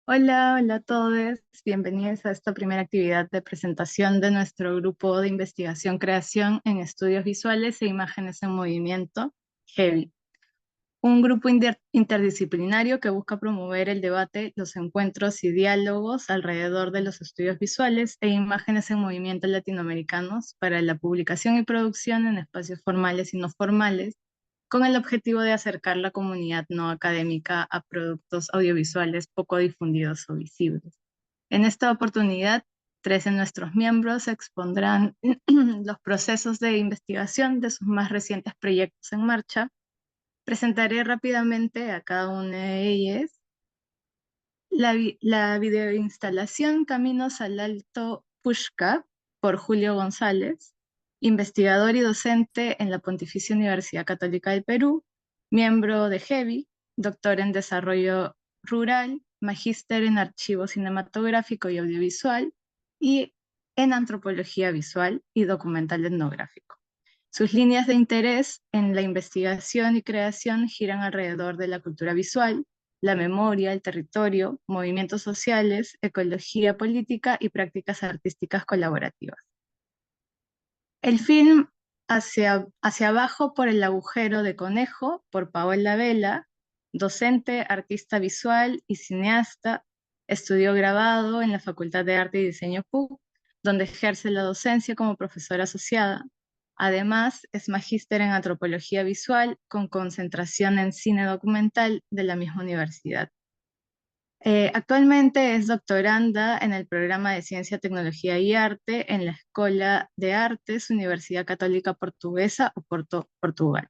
Hola, hola a todos. Bienvenidos a esta primera actividad de presentación de nuestro grupo de investigación-creación en estudios visuales e imágenes en movimiento, GEVI. Un grupo interdisciplinario que busca promover el debate, los encuentros y diálogos alrededor de los estudios visuales e imágenes en movimiento latinoamericanos para la publicación y producción en espacios formales y no formales, con el objetivo de acercar la comunidad no académica a productos audiovisuales poco difundidos o visibles. En esta oportunidad, 3 de nuestros miembros expondrán los procesos de investigación de sus más recientes proyectos en marcha. Presentaré rápidamente a cada una de ellas. La videoinstalación Caminos al Alto Pushca por Julio González, investigador y docente en la Pontificia Universidad Católica del Perú, miembro de GEVI, doctor en Desarrollo Rural, magíster en Archivo Cinematográfico y Audiovisual y en Antropología Visual y Documental Etnográfico. Sus líneas de interés en la investigación y creación giran alrededor de la cultura visual, la memoria, el territorio, movimientos sociales, ecología política y prácticas artísticas colaborativas. El film Hacia abajo por el agujero de conejo, por Paola Vela, docente, artista visual y cineasta, estudió grabado en la Facultad de Arte y Diseño PUC, donde ejerce la docencia como profesora asociada. Además, es magíster en antropología visual con concentración en cine documental de la misma universidad. Actualmente es doctoranda en el programa de Ciencia, Tecnología y Arte en la Escuela de Artes, Universidad Católica Portuguesa, Oporto, Portugal.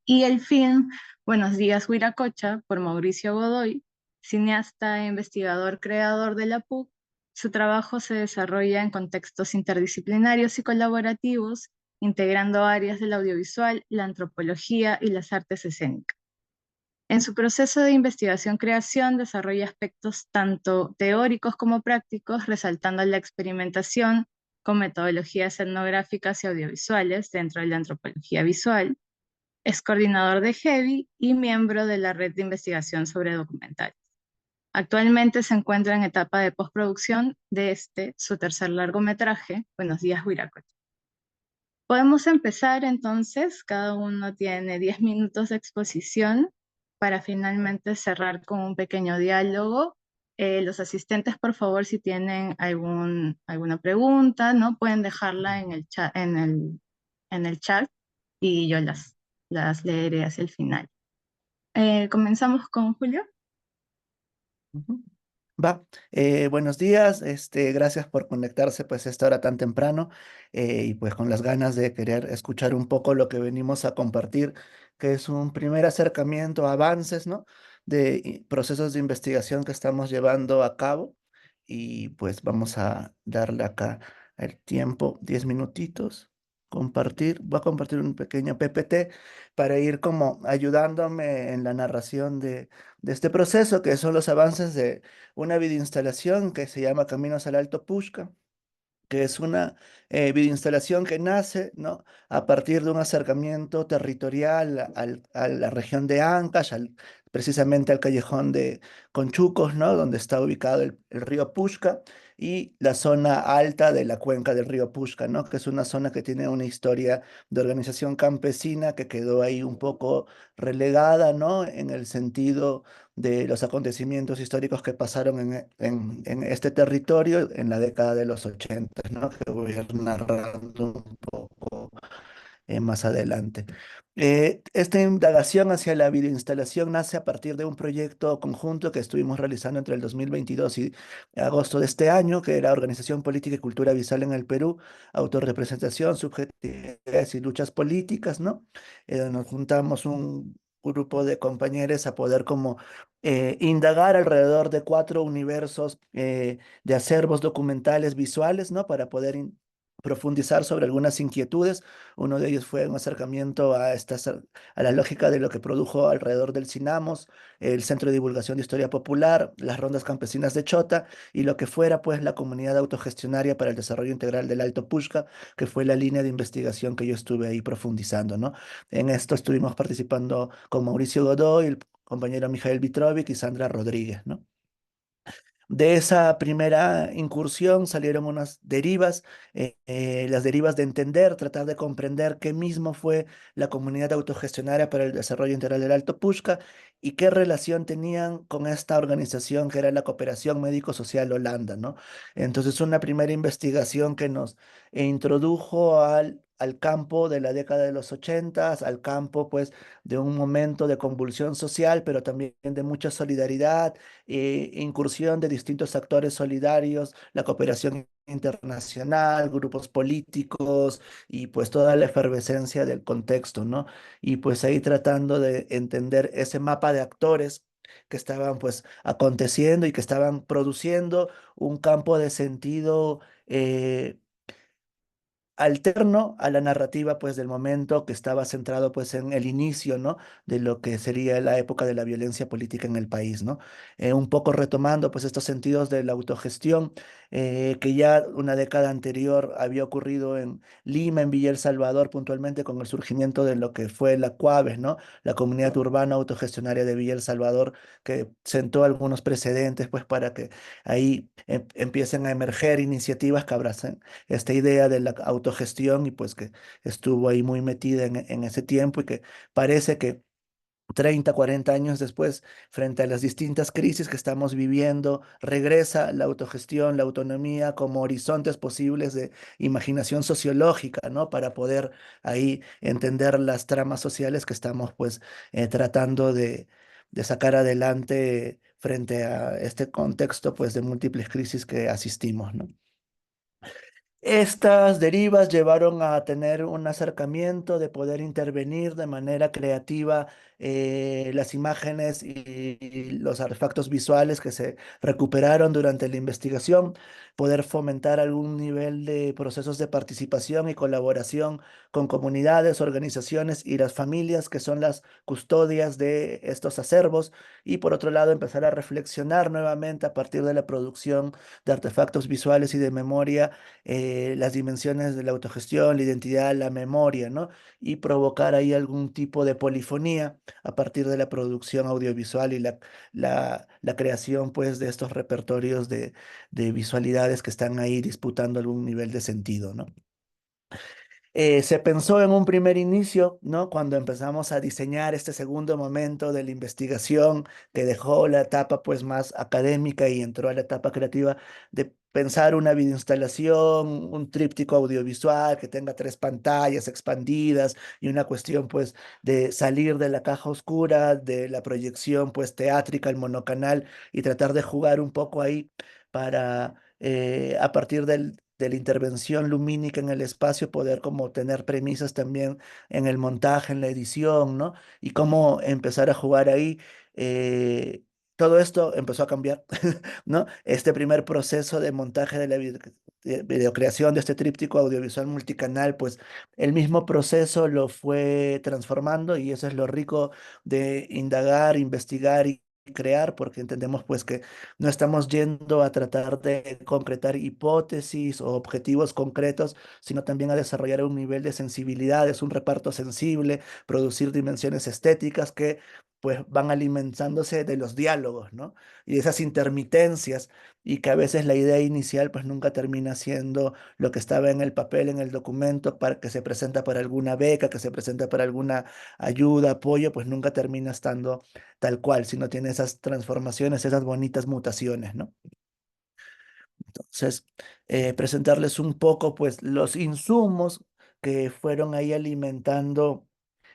Y el film Buenos días, Huiracocha, por Mauricio Godoy, cineasta e investigador creador de la PUC. Su trabajo se desarrolla en contextos interdisciplinarios y colaborativos, integrando áreas del audiovisual, la antropología y las artes escénicas. En su proceso de investigación-creación desarrolla aspectos tanto teóricos como prácticos, resaltando la experimentación con metodologías etnográficas y audiovisuales dentro de la antropología visual. Es coordinador de GEVI y miembro de la Red de Investigación sobre Documentales. Actualmente se encuentra en etapa de postproducción de su tercer largometraje, Buenos días, Wiracocha. Podemos empezar entonces, cada uno tiene 10 minutos de exposición para finalmente cerrar con un pequeño diálogo. Los asistentes, por favor, si tienen alguna pregunta, ¿no? Pueden dejarla en el chat, en el chat y yo las leeré hacia el final. Comenzamos con Julio. Ujú. Va, buenos días, gracias por conectarse pues a esta hora tan temprano y pues con las ganas de querer escuchar un poco lo que venimos a compartir, que es un primer acercamiento a avances, ¿no? De procesos de investigación que estamos llevando a cabo y pues vamos a darle acá el tiempo, 10 minutitos, voy a compartir un pequeño PPT para ir como ayudándome en la narración de este proceso, que son los avances de una videoinstalación que se llama Caminos al Alto Pushca, que es una videoinstalación que nace, ¿no? A partir de un acercamiento territorial a la región de Ancash, precisamente al callejón de Conchucos, ¿no? Donde está ubicado el río Pushca y la zona alta de la cuenca del río Pushca, ¿no? Que es una zona que tiene una historia de organización campesina que quedó ahí un poco relegada, ¿no? En el sentido de los acontecimientos históricos que pasaron en este territorio en la década de los 80, ¿no? Que voy a ir narrando un poco más adelante. Esta indagación hacia la videoinstalación nace a partir de un proyecto conjunto que estuvimos realizando entre el 2022 y agosto de este año, que era Organización Política y Cultura Visual en el Perú, Autorrepresentación, Subjetividades y Luchas Políticas, ¿no? Nos juntamos un grupo de compañeros a poder como indagar alrededor de 4 universos de acervos documentales visuales, ¿no? Para poder profundizar sobre algunas inquietudes. Uno de ellos fue un acercamiento a la lógica de lo que produjo alrededor del Cinamos, el Centro de Divulgación de Historia Popular, las rondas campesinas de Chota y lo que fuera pues la comunidad autogestionaria para el desarrollo integral del Alto Pushca, que fue la línea de investigación que yo estuve ahí profundizando, ¿no? En esto estuvimos participando con Mauricio Godoy, el compañero Mijael Vitrovic y Sandra Rodríguez, ¿no? De esa primera incursión salieron unas derivas, las derivas de entender, tratar de comprender qué mismo fue la comunidad autogestionaria para el desarrollo integral del Alto Pushca y qué relación tenían con esta organización que era la Cooperación Médico-Social Holanda, ¿no? Entonces, una primera investigación que nos introdujo al campo de la década de los 80, al campo pues de un momento de convulsión social, pero también de mucha solidaridad incursión de distintos actores solidarios, la cooperación internacional, grupos políticos y pues toda la efervescencia del contexto, ¿no? Y pues ahí tratando de entender ese mapa de actores que estaban pues aconteciendo y que estaban produciendo un campo de sentido alterno a la narrativa pues del momento que estaba centrado pues en el inicio, ¿no? De lo que sería la época de la violencia política en el país, ¿no? Un poco retomando pues estos sentidos de la autogestión que ya una década anterior había ocurrido en Lima, en Villa El Salvador, puntualmente con el surgimiento de lo que fue la CUAVES, ¿no? La Comunidad Urbana Autogestionaria de Villa El Salvador, que sentó algunos precedentes pues para que ahí empiecen a emerger iniciativas que abracen esta idea de la autogestión y pues que estuvo ahí muy metida en ese tiempo y que parece que 30, 40 años después, frente a las distintas crisis que estamos viviendo, regresa la autogestión, la autonomía como horizontes posibles de imaginación sociológica, ¿no? Para poder ahí entender las tramas sociales que estamos pues tratando de sacar adelante frente a este contexto pues de múltiples crisis que asistimos, ¿no? Estas derivas llevaron a tener un acercamiento de poder intervenir de manera creativa las imágenes y los artefactos visuales que se recuperaron durante la investigación, poder fomentar algún nivel de procesos de participación y colaboración con comunidades, organizaciones y las familias que son las custodias de estos acervos y por otro lado empezar a reflexionar nuevamente a partir de la producción de artefactos visuales y de memoria las dimensiones de la autogestión, la identidad, la memoria, ¿no? Y provocar ahí algún tipo de polifonía a partir de la producción audiovisual y la creación, pues, de estos repertorios de visualidades que están ahí disputando algún nivel de sentido, ¿no? Se pensó en un primer inicio, ¿no? Cuando empezamos a diseñar este segundo momento de la investigación que dejó la etapa pues más académica y entró a la etapa creativa de pensar una videoinstalación, un tríptico audiovisual que tenga tres pantallas expandidas y una cuestión pues de salir de la caja oscura, de la proyección pues teátrica, el monocanal y tratar de jugar un poco ahí para a partir de la intervención lumínica en el espacio, poder como tener premisas también en el montaje, en la edición, ¿no? Y cómo empezar a jugar ahí. Todo esto empezó a cambiar, ¿no? Este primer proceso de montaje de la videocreación de este tríptico audiovisual multicanal, pues el mismo proceso lo fue transformando y eso es lo rico de indagar, investigar y crear, porque entendemos pues que no estamos yendo a tratar de concretar hipótesis o objetivos concretos, sino también a desarrollar un nivel de sensibilidades, un reparto sensible, producir dimensiones estéticas que pues van alimentándose de los diálogos, ¿no? Y de esas intermitencias y que a veces la idea inicial pues nunca termina siendo lo que estaba en el papel, en el documento, para que se presenta para alguna beca, que se presenta para alguna ayuda, apoyo, pues nunca termina estando tal cual, sino tiene esas transformaciones, esas bonitas mutaciones, ¿no? Entonces, presentarles un poco, pues, los insumos que fueron ahí alimentando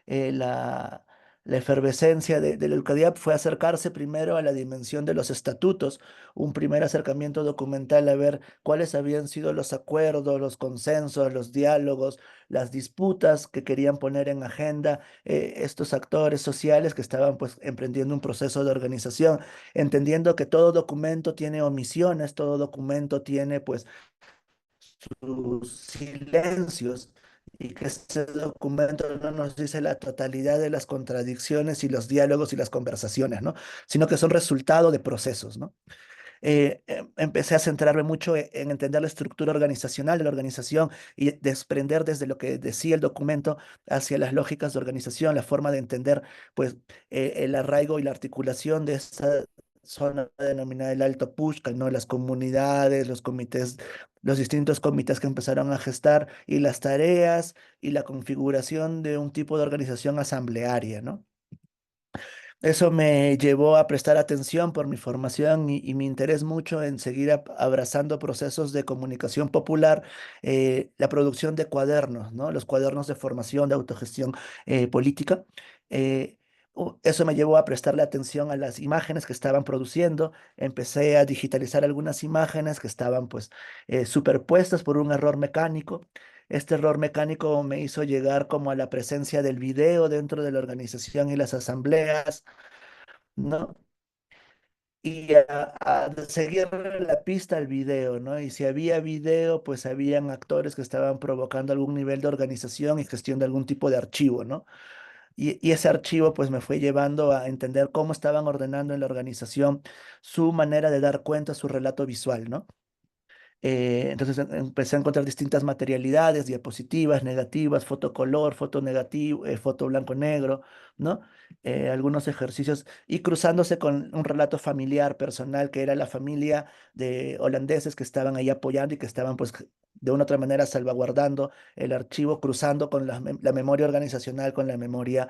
la, la efervescencia de la Eucadiap fue acercarse primero a la dimensión de los estatutos, un primer acercamiento documental a ver cuáles habían sido los acuerdos, los consensos, los diálogos, las disputas que querían poner en agenda estos actores sociales que estaban pues emprendiendo un proceso de organización, entendiendo que todo documento tiene omisiones, todo documento tiene pues sus silencios y que ese documento no nos dice la totalidad de las contradicciones y los diálogos y las conversaciones, ¿no? Sino que son resultado de procesos, ¿no? Empecé a centrarme mucho en entender la estructura organizacional de la organización y desprender desde lo que decía el documento hacia las lógicas de organización, la forma de entender pues el arraigo y la articulación de esta zona denominada el Alto Pushka, ¿no? Las comunidades, los comités, los distintos comités que empezaron a gestar y las tareas y la configuración de un tipo de organización asamblearia, ¿no? Eso me llevó a prestar atención por mi formación y mi interés mucho en seguir abrazando procesos de comunicación popular, la producción de cuadernos, ¿no? Los cuadernos de formación, de autogestión política. Eh, Eso me llevó a prestarle atención a las imágenes que estaban produciendo. Empecé a digitalizar algunas imágenes que estaban pues superpuestas por un error mecánico. Este error mecánico me hizo llegar como a la presencia del video dentro de la organización y las asambleas, ¿no? Y a seguir la pista al video, ¿no? Y si había video, pues habían actores que estaban provocando algún nivel de organización y gestión de algún tipo de archivo, ¿no? Y ese archivo pues me fue llevando a entender cómo estaban ordenando en la organización su manera de dar cuenta, su relato visual, ¿no? Entonces empecé a encontrar distintas materialidades, diapositivas, negativas, foto color, foto negativo, foto blanco-negro, ¿no? Algunos ejercicios y cruzándose con un relato familiar, personal, que era la familia de holandeses que estaban ahí apoyando y que estaban pues de una u otra manera salvaguardando el archivo, cruzando con la memoria organizacional, con la memoria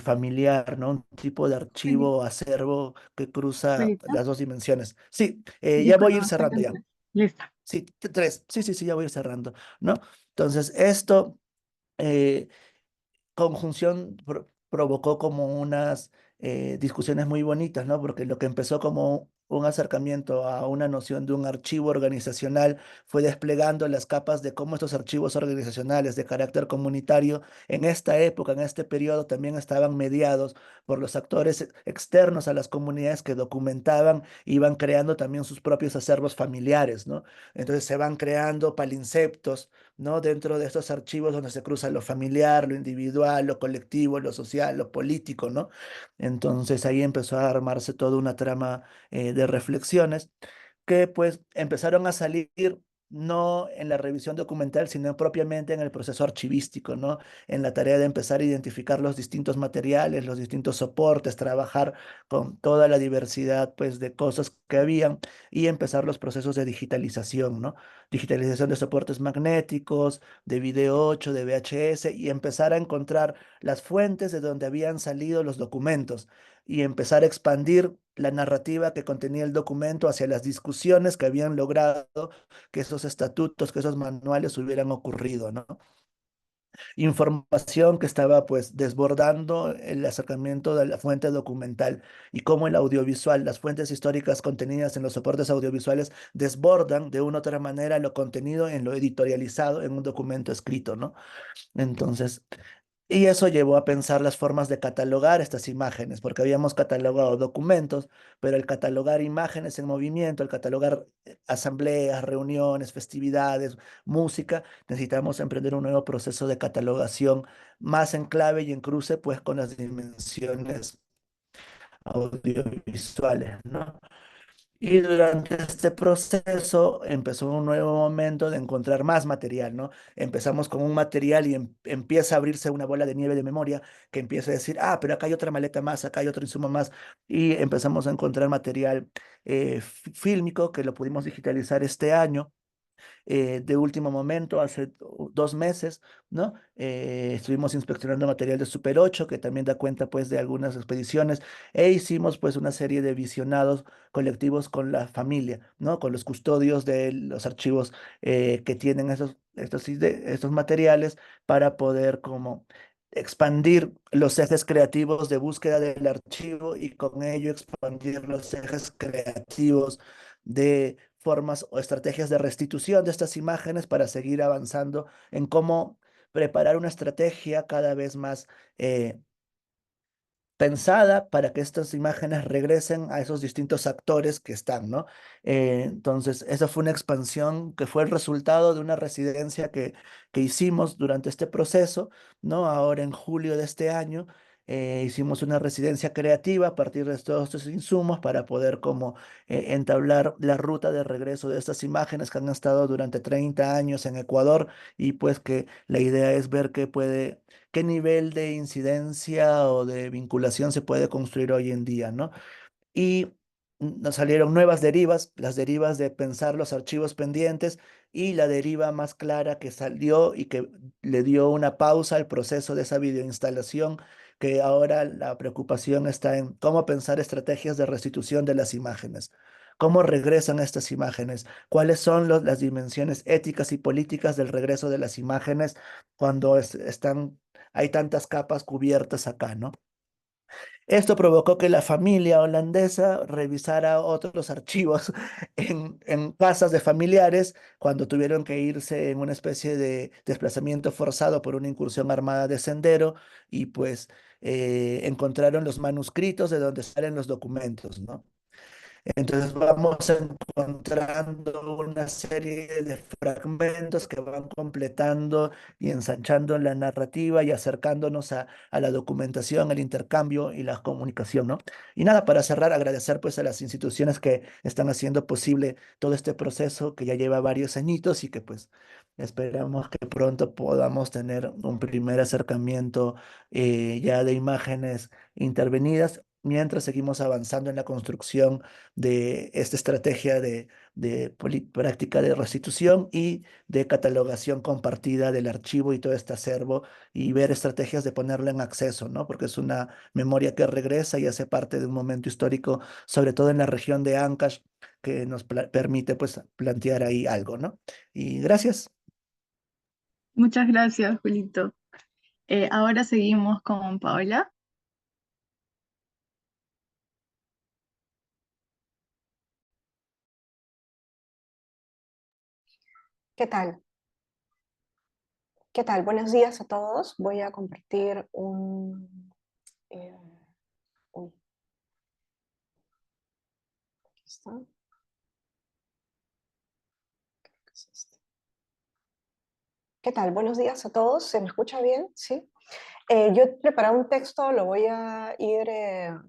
familiar, ¿no? Un tipo de Feli- archivo, acervo que cruza Felita, las dos dimensiones. Sí, ya voy a ir disculpa, te cerrando ya. cancelé. Listo. Sí, tres. Sí, sí, sí, ya voy a ir cerrando, ¿no? Entonces, esto eh, conjunción provocó como unas discusiones muy bonitas, ¿no? Porque lo que empezó como un acercamiento a una noción de un archivo organizacional fue desplegando las capas de cómo estos archivos organizacionales de carácter comunitario en esta época, en este periodo, también estaban mediados por los actores externos a las comunidades que documentaban, iban creando también sus propios acervos familiares, ¿no? Entonces se van creando palinceptos, ¿no? Dentro de estos archivos donde se cruza lo familiar, lo individual, lo colectivo, lo social, lo político, ¿no? Entonces ahí empezó a armarse toda una trama de reflexiones que pues empezaron a salir no en la revisión documental, sino propiamente en el proceso archivístico, ¿no? En la tarea de empezar a identificar los distintos materiales, los distintos soportes, trabajar con toda la diversidad, pues, de cosas que habían y empezar los procesos de digitalización, ¿no? Digitalización de soportes magnéticos, de video 8, de VHS y empezar a encontrar las fuentes de donde habían salido los documentos y empezar a expandir la narrativa que contenía el documento hacia las discusiones que habían logrado que esos estatutos, que esos manuales hubieran ocurrido, ¿no? Información que estaba pues desbordando el acercamiento de la fuente documental y cómo el audiovisual, las fuentes históricas contenidas en los soportes audiovisuales desbordan de una u otra manera lo contenido en lo editorializado en un documento escrito, ¿no? Entonces, y eso llevó a pensar las formas de catalogar estas imágenes, porque habíamos catalogado documentos, pero el catalogar imágenes en movimiento, el catalogar asambleas, reuniones, festividades, música, necesitamos emprender un nuevo proceso de catalogación más en clave y en cruce, pues con las dimensiones audiovisuales, ¿no? Y durante este proceso empezó un nuevo momento de encontrar más material, ¿no? Empezamos con un material y empieza a abrirse una bola de nieve de memoria que empieza a decir, ah, pero acá hay otra maleta más, acá hay otro insumo más. Y empezamos a encontrar material fílmico que lo pudimos digitalizar este año de último momento, hace 2 meses, ¿no? Estuvimos inspeccionando material de Super 8, que también da cuenta, pues, de algunas expediciones, e hicimos, pues, una serie de visionados colectivos con la familia, ¿no? Con los custodios de los archivos que tienen estos materiales para poder como expandir los ejes creativos de búsqueda del archivo y con ello expandir los ejes creativos de formas o estrategias de restitución de estas imágenes para seguir avanzando en cómo preparar una estrategia cada vez más pensada para que estas imágenes regresen a esos distintos actores que están, ¿no? Entonces, esa fue una expansión que fue el resultado de una residencia que hicimos durante este proceso, ¿no? Ahora en julio de este año. Hicimos una residencia creativa a partir de todos estos insumos para poder como entablar la ruta de regreso de estas imágenes que han estado durante 30 años en Ecuador y pues que la idea es ver qué nivel de incidencia o de vinculación se puede construir hoy en día, ¿no? Y nos salieron nuevas derivas, las derivas de pensar los archivos pendientes y la deriva más clara que salió y que le dio una pausa al proceso de esa videoinstalación, que ahora la preocupación está en cómo pensar estrategias de restitución de las imágenes. ¿Cómo regresan estas imágenes? ¿Cuáles son las dimensiones éticas y políticas del regreso de las imágenes cuando hay tantas capas cubiertas acá, ¿no? Esto provocó que la familia holandesa revisara otros archivos en casas de familiares cuando tuvieron que irse en una especie de desplazamiento forzado por una incursión armada de Sendero y pues encontraron los manuscritos de donde salen los documentos, ¿no? Entonces vamos encontrando una serie de fragmentos que van completando y ensanchando la narrativa y acercándonos a la documentación, el intercambio y la comunicación, ¿no? Y nada, para cerrar, agradecer pues a las instituciones que están haciendo posible todo este proceso que ya lleva varios añitos y que pues esperamos que pronto podamos tener un primer acercamiento ya de imágenes intervenidas mientras seguimos avanzando en la construcción de esta estrategia de práctica de restitución y de catalogación compartida del archivo y todo este acervo y ver estrategias de ponerlo en acceso, ¿no? Porque es una memoria que regresa y hace parte de un momento histórico, sobre todo en la región de Ancash, que nos permite pues plantear ahí algo, ¿no? Y gracias. Muchas gracias, Julito. Ahora seguimos con Paola. ¿Qué tal? ¿Qué tal? Buenos días a todos. Voy a compartir eh, uy, aquí está. ¿Qué es esto? ¿Qué tal? Buenos días a todos. ¿Se me escucha bien? ¿Sí? Yo he preparado un texto, lo voy a ir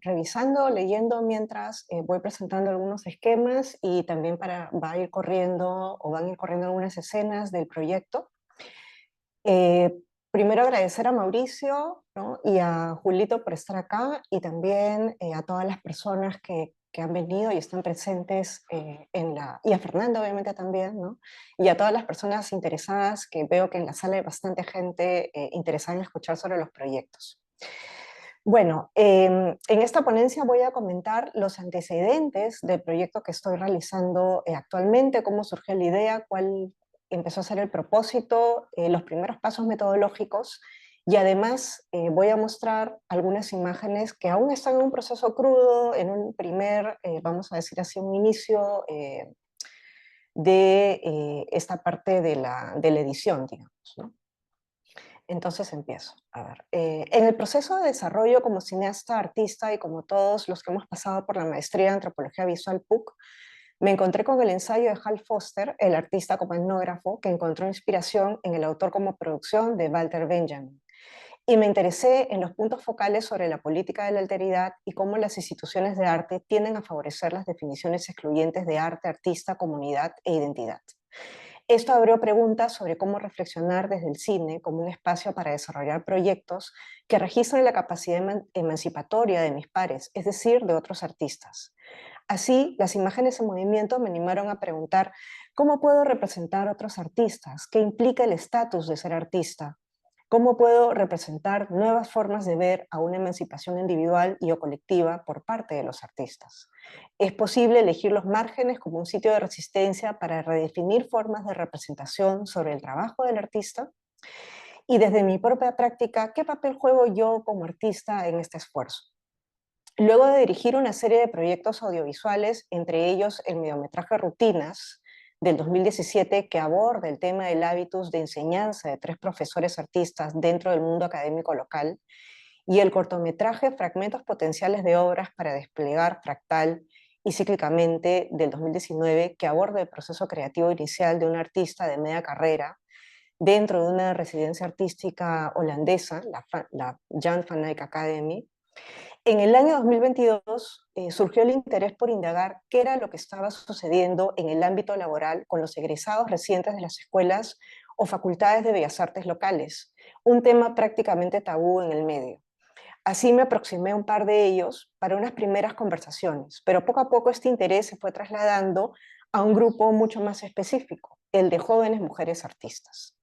revisando, leyendo mientras voy presentando algunos esquemas y también va a ir corriendo o van a ir corriendo algunas escenas del proyecto. Primero agradecer a Mauricio, ¿no? Y a Julito por estar acá y también a todas las personas que han venido y están presentes y a Fernando obviamente también, ¿no? Y a todas las personas interesadas, que veo que en la sala hay bastante gente interesada en escuchar sobre los proyectos. Bueno, en esta ponencia voy a comentar los antecedentes del proyecto que estoy realizando actualmente, cómo surgió la idea, cuál empezó a ser el propósito, los primeros pasos metodológicos, y además voy a mostrar algunas imágenes que aún están en un proceso crudo, en un primer, vamos a decir así, un inicio de esta parte de la edición, digamos, ¿no? Entonces empiezo. A ver, en el proceso de desarrollo como cineasta, artista y como todos los que hemos pasado por la maestría en antropología visual PUC, me encontré con el ensayo de Hal Foster, el artista como etnógrafo, que encontró inspiración en el autor como producción de Walter Benjamin. Y me interesé en los puntos focales sobre la política de la alteridad y cómo las instituciones de arte tienden a favorecer las definiciones excluyentes de arte, artista, comunidad e identidad. Esto abrió preguntas sobre cómo reflexionar desde el cine como un espacio para desarrollar proyectos que registren la capacidad emancipatoria de mis pares, es decir, de otros artistas. Así, las imágenes en movimiento me animaron a preguntar cómo puedo representar a otros artistas, qué implica el estatus de ser artista, cómo puedo representar nuevas formas de ver a una emancipación individual y o colectiva por parte de los artistas. Es posible elegir los márgenes como un sitio de resistencia para redefinir formas de representación sobre el trabajo del artista. Y desde mi propia práctica, ¿qué papel juego yo como artista en este esfuerzo? Luego de dirigir una serie de proyectos audiovisuales, entre ellos el mediometraje Rutinas del 2017, que aborda el tema del hábitus de enseñanza de 3 profesores artistas dentro del mundo académico local, y el cortometraje Fragmentos potenciales de obras para desplegar fractal y cíclicamente del 2019, que aborda el proceso creativo inicial de un artista de media carrera dentro de una residencia artística holandesa, la Jan van Eyck Academy. En el año 2022 surgió el interés por indagar qué era lo que estaba sucediendo en el ámbito laboral con los egresados recientes de las escuelas o facultades de bellas artes locales, un tema prácticamente tabú en el medio. Así me aproximé a un par de ellos para unas primeras conversaciones, pero poco a poco este interés se fue trasladando a un grupo mucho más específico, el de jóvenes mujeres artistas.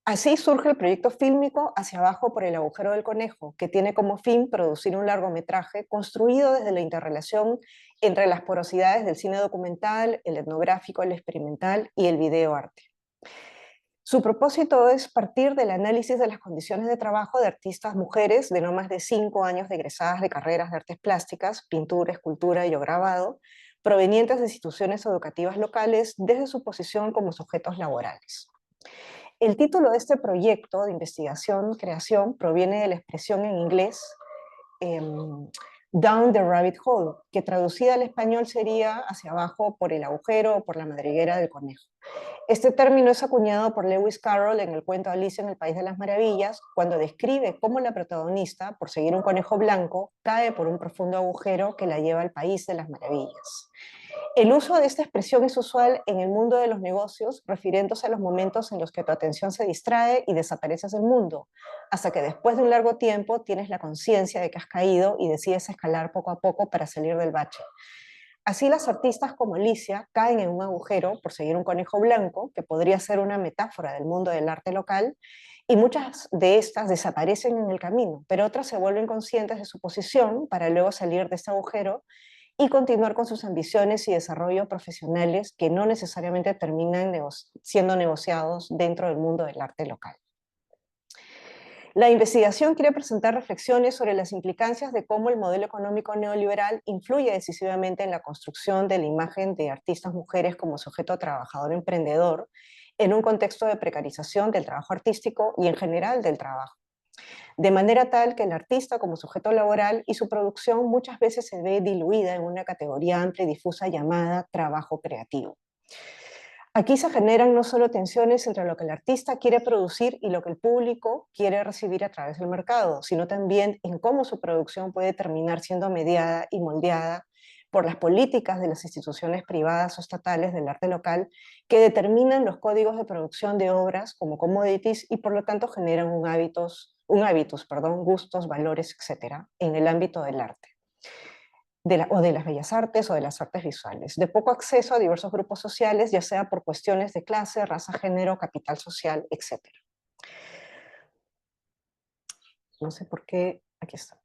Así surge el proyecto fílmico Hacia abajo por el agujero del conejo, que tiene como fin producir un largometraje construido desde la interrelación entre las porosidades del cine documental, el etnográfico, el experimental y el videoarte. Su propósito es partir del análisis de las condiciones de trabajo de artistas mujeres de no más de 5 años de egresadas de carreras de artes plásticas, pintura, escultura y o grabado, provenientes de instituciones educativas locales desde su posición como sujetos laborales. El título de este proyecto de investigación-creación proviene de la expresión en inglés Down the Rabbit Hole, que traducida al español sería hacia abajo por el agujero o por la madriguera del conejo. Este término es acuñado por Lewis Carroll en el cuento Alicia en el País de las Maravillas, cuando describe cómo la protagonista, por seguir un conejo blanco, cae por un profundo agujero que la lleva al País de las Maravillas. El uso de esta expresión es usual en el mundo de los negocios, refiriéndose a los momentos en los que tu atención se distrae y desapareces del mundo, hasta que después de un largo tiempo tienes la conciencia de que has caído y decides escalar poco a poco para salir del bache. Así las artistas como Alicia caen en un agujero por seguir un conejo blanco, que podría ser una metáfora del mundo del arte local, y muchas de estas desaparecen en el camino, pero otras se vuelven conscientes de su posición para luego salir de este agujero y continuar con sus ambiciones y desarrollo profesionales que no necesariamente terminan siendo negociados dentro del mundo del arte local. La investigación quiere presentar reflexiones sobre las implicancias de cómo el modelo económico neoliberal influye decisivamente en la construcción de la imagen de artistas mujeres como sujeto trabajador emprendedor en un contexto de precarización del trabajo artístico y en general del trabajo. De manera tal que el artista como sujeto laboral y su producción muchas veces se ve diluida en una categoría amplia y difusa llamada trabajo creativo. Aquí se generan no solo tensiones entre lo que el artista quiere producir y lo que el público quiere recibir a través del mercado, sino también en cómo su producción puede terminar siendo mediada y moldeada por las políticas de las instituciones privadas o estatales del arte local que determinan los códigos de producción de obras como commodities y por lo tanto generan gustos, valores, etcétera, en el ámbito del arte o de las bellas artes o de las artes visuales, de poco acceso a diversos grupos sociales, ya sea por cuestiones de clase, raza, género, capital social, etc. No sé por qué, aquí está.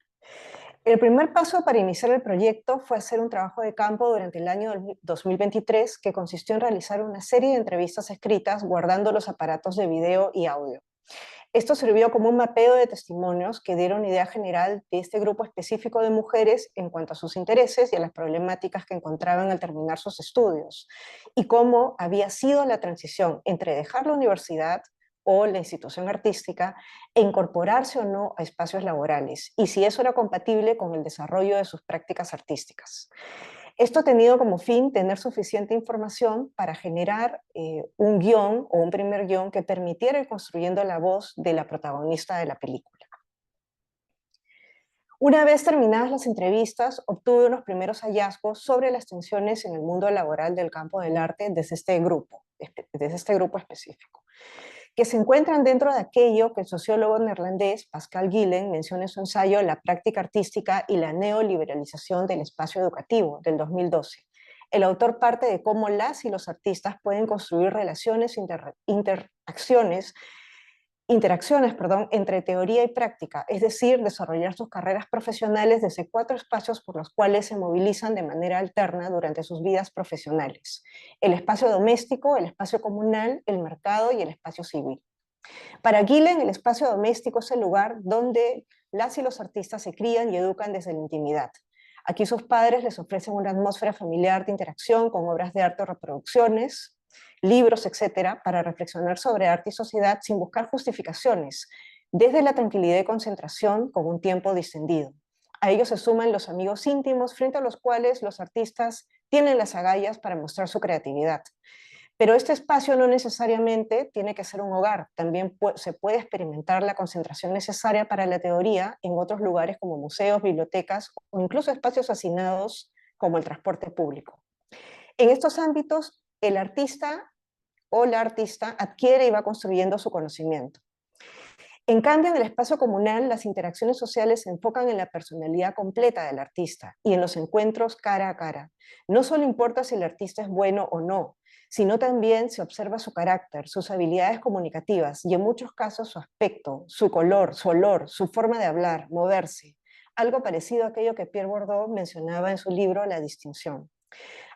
El primer paso para iniciar el proyecto fue hacer un trabajo de campo durante el año 2023 que consistió en realizar una serie de entrevistas escritas guardando los aparatos de video y audio. Esto sirvió como un mapeo de testimonios que dieron idea general de este grupo específico de mujeres en cuanto a sus intereses y a las problemáticas que encontraban al terminar sus estudios, y cómo había sido la transición entre dejar la universidad o la institución artística e incorporarse o no a espacios laborales, y si eso era compatible con el desarrollo de sus prácticas artísticas. Esto ha tenido como fin tener suficiente información para generar un guión o un primer guión que permitiera ir construyendo la voz de la protagonista de la película. Una vez terminadas las entrevistas, obtuve unos primeros hallazgos sobre las tensiones en el mundo laboral del campo del arte desde este grupo específico, que se encuentran dentro de aquello que el sociólogo neerlandés Pascal Gillen menciona en su ensayo La práctica artística y la neoliberalización del espacio educativo, del 2012. El autor parte de cómo las y los artistas pueden construir relaciones, interacciones entre teoría y práctica, es decir, desarrollar sus carreras profesionales desde 4 espacios por los cuales se movilizan de manera alterna durante sus vidas profesionales: el espacio doméstico, el espacio comunal, el mercado y el espacio civil. Para Gillen, el espacio doméstico es el lugar donde las y los artistas se crían y educan desde la intimidad. Aquí sus padres les ofrecen una atmósfera familiar de interacción con obras de arte o reproducciones, libros, etcétera, para reflexionar sobre arte y sociedad sin buscar justificaciones, desde la tranquilidad y concentración con un tiempo distendido. A ellos se suman los amigos íntimos frente a los cuales los artistas tienen las agallas para mostrar su creatividad. Pero este espacio no necesariamente tiene que ser un hogar, también se puede experimentar la concentración necesaria para la teoría en otros lugares como museos, bibliotecas o incluso espacios hacinados como el transporte público. En estos ámbitos, el artista o la artista adquiere y va construyendo su conocimiento. En cambio, en el espacio comunal, las interacciones sociales se enfocan en la personalidad completa del artista y en los encuentros cara a cara. No solo importa si el artista es bueno o no, sino también se observa su carácter, sus habilidades comunicativas y en muchos casos su aspecto, su color, su olor, su forma de hablar, moverse. Algo parecido a aquello que Pierre Bourdieu mencionaba en su libro La distinción.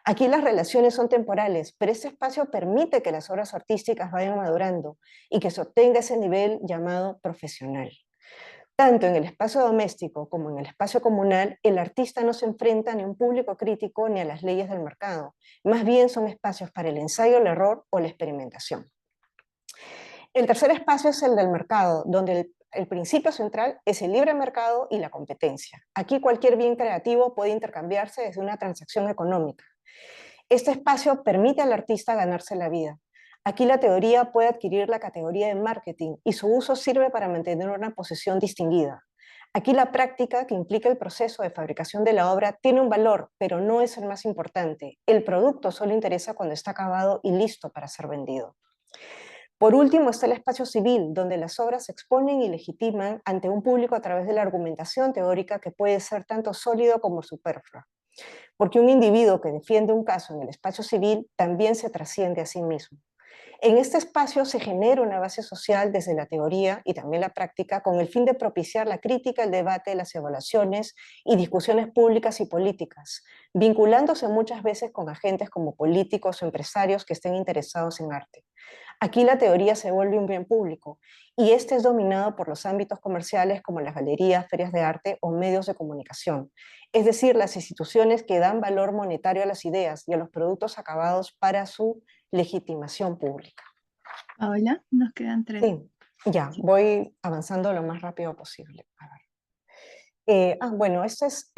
Aquí las relaciones son temporales, pero este espacio permite que las obras artísticas vayan madurando y que se obtenga ese nivel llamado profesional. Tanto en el espacio doméstico como en el espacio comunal, el artista no se enfrenta ni a un público crítico ni a las leyes del mercado. Más bien son espacios para el ensayo, el error o la experimentación. El tercer espacio es el del mercado, donde el principio central es el libre mercado y la competencia. Aquí cualquier bien creativo puede intercambiarse desde una transacción económica. Este espacio permite al artista ganarse la vida. Aquí la teoría puede adquirir la categoría de marketing y su uso sirve para mantener una posición distinguida. Aquí la práctica, que implica el proceso de fabricación de la obra, tiene un valor, pero no es el más importante. El producto solo interesa cuando está acabado y listo para ser vendido. Por último está el espacio civil, donde las obras se exponen y legitiman ante un público a través de la argumentación teórica que puede ser tanto sólido como superflua. Porque un individuo que defiende un caso en el espacio civil también se trasciende a sí mismo. En este espacio se genera una base social desde la teoría y también la práctica con el fin de propiciar la crítica, el debate, las evaluaciones y discusiones públicas y políticas, vinculándose muchas veces con agentes como políticos o empresarios que estén interesados en arte. Aquí la teoría se vuelve un bien público y este es dominado por los ámbitos comerciales como las galerías, ferias de arte o medios de comunicación, es decir, las instituciones que dan valor monetario a las ideas y a los productos acabados para su legitimación pública. Paola, nos quedan 3. Sí, ya, voy avanzando lo más rápido posible. A ver. Bueno, esto es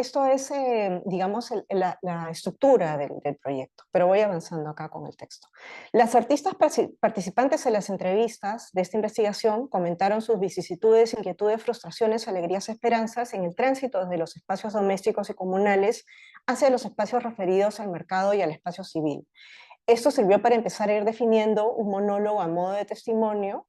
digamos, la estructura del proyecto, pero voy avanzando acá con el texto. Las artistas participantes en las entrevistas de esta investigación comentaron sus vicisitudes, inquietudes, frustraciones, alegrías, esperanzas en el tránsito desde los espacios domésticos y comunales hacia los espacios referidos al mercado y al espacio civil. Esto sirvió para empezar a ir definiendo un monólogo a modo de testimonio,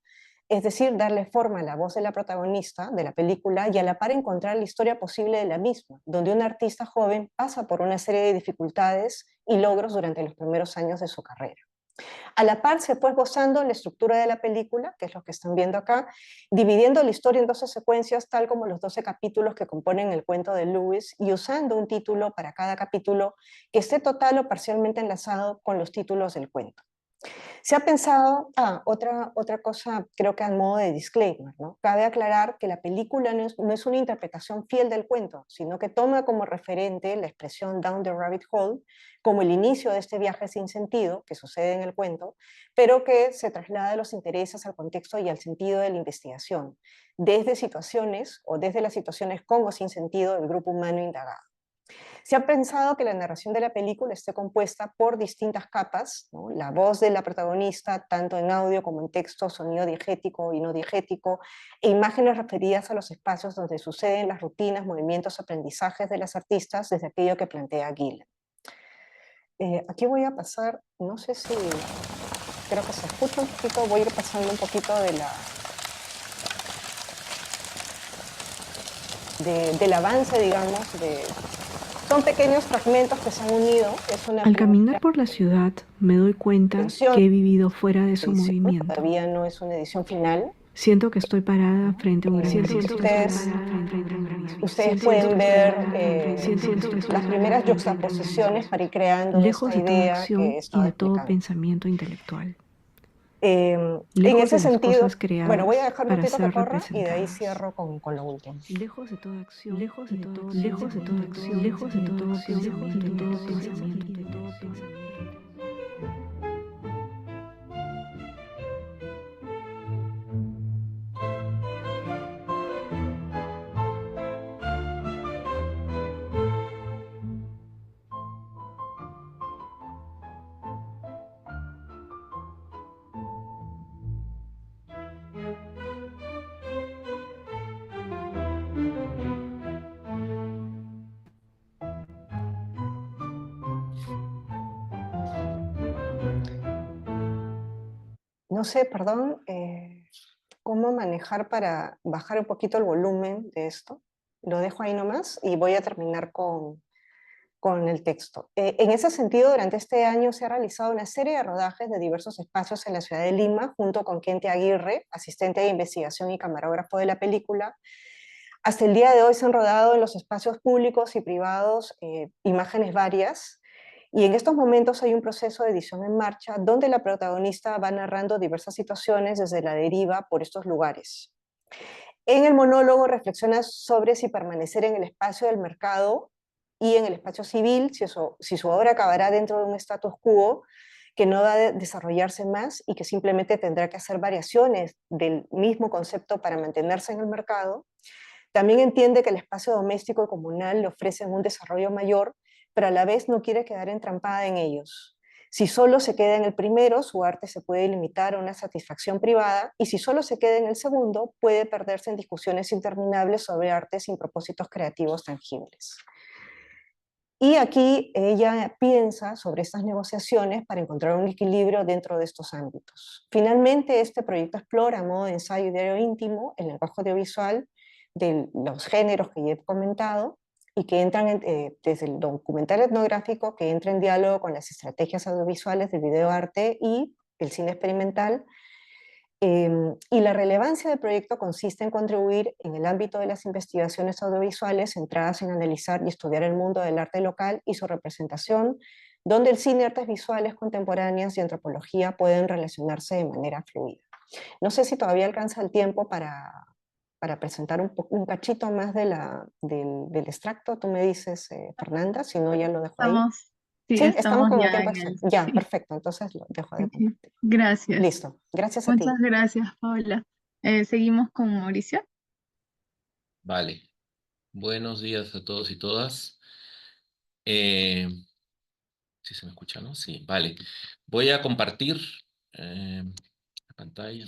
es decir, darle forma a la voz de la protagonista de la película y a la par encontrar la historia posible de la misma, donde un artista joven pasa por una serie de dificultades y logros durante los primeros años de su carrera. A la par se fue esbozando la estructura de la película, que es lo que están viendo acá, dividiendo la historia en 12 secuencias, tal como los 12 capítulos que componen el cuento de Lewis, y usando un título para cada capítulo que esté total o parcialmente enlazado con los títulos del cuento. Se ha pensado, otra cosa, creo que al modo de disclaimer, ¿no? Cabe aclarar que la película no es una interpretación fiel del cuento, sino que toma como referente la expresión down the rabbit hole, como el inicio de este viaje sin sentido que sucede en el cuento, pero que se traslada los intereses al contexto y al sentido de la investigación, desde situaciones o desde las situaciones con o sin sentido del grupo humano indagado. Se ha pensado que la narración de la película esté compuesta por distintas capas, ¿no? La voz de la protagonista, tanto en audio como en texto, sonido diegético y no diegético, e imágenes referidas a los espacios donde suceden las rutinas, movimientos, aprendizajes de las artistas desde aquello que plantea Gillen. Aquí voy a pasar, no sé si, creo que se escucha un poquito, voy a ir pasando un poquito del avance, digamos, son pequeños fragmentos que se han unido. Al caminar por la ciudad me doy cuenta que he vivido fuera de su movimiento. Todavía no es una edición final. Siento que estoy parada frente a un gran abismo. Ustedes pueden ver las primeras yuxtaposiciones para ir creando lejos esta de toda idea acción que estaba y de todo explicando. pensamiento intelectual. En Lejos ese de las sentido, cosas creadas bueno, voy a dejar un para poquito que ser corra y de ahí representadas. cierro con lo último. Lejos de toda acción, lejos de toda acción, lejos de toda acción, lejos de todo pensamiento, de todo pensamiento, de todo pensamiento. No sé, perdón, cómo manejar para bajar un poquito el volumen de esto. Lo dejo ahí nomás y voy a terminar con el texto. En ese sentido, durante este año se ha realizado una serie de rodajes de diversos espacios en la ciudad de Lima, junto con Kente Aguirre, asistente de investigación y camarógrafo de la película. Hasta el día de hoy se han rodado en los espacios públicos y privados imágenes varias, y en estos momentos hay un proceso de edición en marcha donde la protagonista va narrando diversas situaciones desde la deriva por estos lugares. En el monólogo reflexiona sobre si permanecer en el espacio del mercado y en el espacio civil, si su obra acabará dentro de un status quo que no va a desarrollarse más y que simplemente tendrá que hacer variaciones del mismo concepto para mantenerse en el mercado. También entiende que el espacio doméstico y comunal le ofrecen un desarrollo mayor, pero a la vez no quiere quedar entrampada en ellos. Si solo se queda en el primero, su arte se puede limitar a una satisfacción privada, y si solo se queda en el segundo, puede perderse en discusiones interminables sobre arte sin propósitos creativos tangibles. Y aquí ella piensa sobre estas negociaciones para encontrar un equilibrio dentro de estos ámbitos. Finalmente, este proyecto explora a modo de ensayo y diario íntimo el lenguaje audiovisual de los géneros que ya he comentado, y que entran desde el documental etnográfico, que entra en diálogo con las estrategias audiovisuales del videoarte y el cine experimental. Y la relevancia del proyecto consiste en contribuir en el ámbito de las investigaciones audiovisuales centradas en analizar y estudiar el mundo del arte local y su representación, donde el cine, artes visuales contemporáneas y antropología pueden relacionarse de manera fluida. No sé si todavía alcanza el tiempo para presentar un cachito más del extracto. Tú me dices, Fernanda, si no ya lo dejo ahí. Sí, estamos con el tiempo. Ya, sí. Perfecto, entonces lo dejo de compartir. Gracias. Listo, gracias a ti. Muchas gracias, Paula. Seguimos con Mauricio. Vale. Buenos días a todos y todas. Eh, ¿Sí se me escucha, no? Sí, vale. Voy a compartir la pantalla.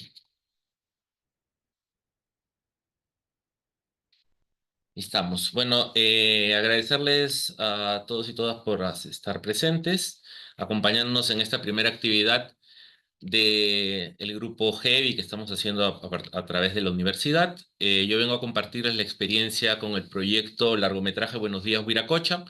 Estamos. Bueno, agradecerles a todos y todas por estar presentes, acompañándonos en esta primera actividad del grupo Heavy que estamos haciendo a través de la universidad. Yo vengo a compartirles la experiencia con el proyecto largometraje Buenos Días, Wiracocha.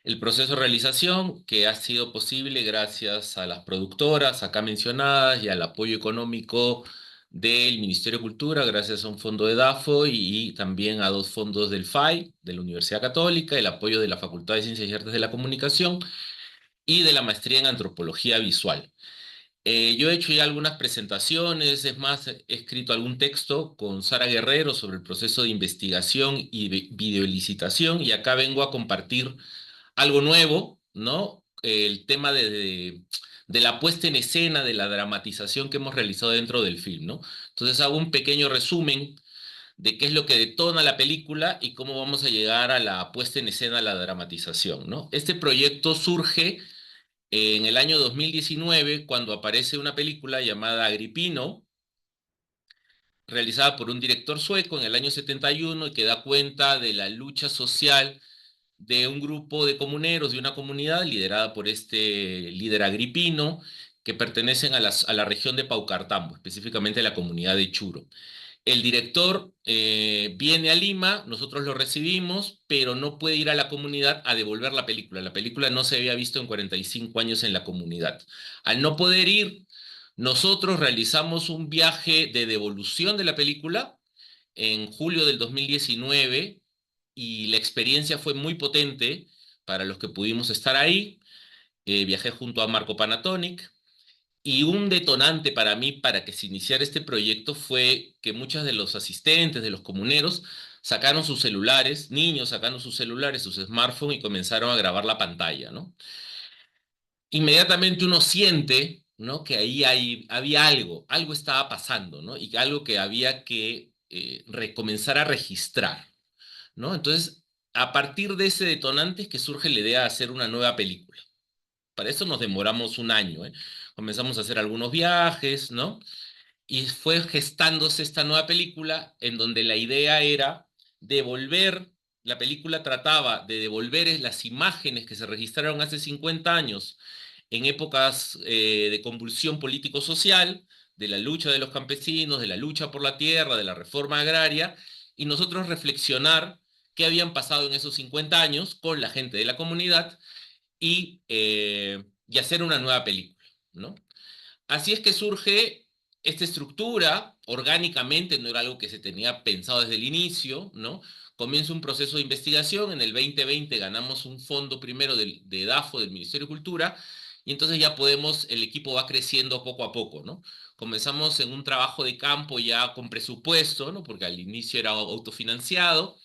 El proceso de realización que ha sido posible gracias a las productoras acá mencionadas y al apoyo económico del Ministerio de Cultura, gracias a un fondo de DAFO y también a 2 fondos del FAI, de la Universidad Católica, el apoyo de la Facultad de Ciencias y Artes de la Comunicación y de la maestría en Antropología Visual. Yo he hecho ya algunas presentaciones, es más, he escrito algún texto con Sara Guerrero sobre el proceso de investigación y videolicitación y acá vengo a compartir algo nuevo, ¿no? El tema de la puesta en escena, de la dramatización que hemos realizado dentro del film, ¿no? Entonces hago un pequeño resumen de qué es lo que detona la película y cómo vamos a llegar a la puesta en escena, a la dramatización, ¿no? Este proyecto surge en el año 2019 cuando aparece una película llamada Agripino, realizada por un director sueco en el año 71 y que da cuenta de la lucha social de un grupo de comuneros, de una comunidad liderada por este líder agripino, que pertenecen a la región de Paucartambo, específicamente a la comunidad de Churo. El director viene a Lima, nosotros lo recibimos, pero no puede ir a la comunidad a devolver la película. La película no se había visto en 45 años en la comunidad. Al no poder ir, nosotros realizamos un viaje de devolución de la película en julio del 2019 y la experiencia fue muy potente para los que pudimos estar ahí. Viajé junto a Marco Panatonic y un detonante para mí para que se iniciara este proyecto fue que muchos de los asistentes, de los comuneros, sacaron sus celulares, niños sacaron sus celulares, sus smartphones y comenzaron a grabar la pantalla, ¿no? Inmediatamente uno siente, ¿no? Que ahí había algo estaba pasando, ¿no? Y algo que había que recomenzar a registrar, ¿no? Entonces, a partir de ese detonante es que surge la idea de hacer una nueva película. Para eso nos demoramos un año, ¿eh? Comenzamos a hacer algunos viajes, ¿no? Y fue gestándose esta nueva película en donde la idea era devolver, la película trataba de devolver las imágenes que se registraron hace 50 años en épocas de convulsión político-social, de la lucha de los campesinos, de la lucha por la tierra, de la reforma agraria, y nosotros reflexionar qué habían pasado en esos 50 años con la gente de la comunidad y hacer una nueva película, ¿no? Así es que surge esta estructura, orgánicamente, no era algo que se tenía pensado desde el inicio, ¿no? Comienza un proceso de investigación, en el 2020 ganamos un fondo primero de DAFO, del Ministerio de Cultura, y entonces ya podemos, el equipo va creciendo poco a poco, ¿no? Comenzamos en un trabajo de campo ya con presupuesto, ¿no? Porque al inicio era autofinanciado,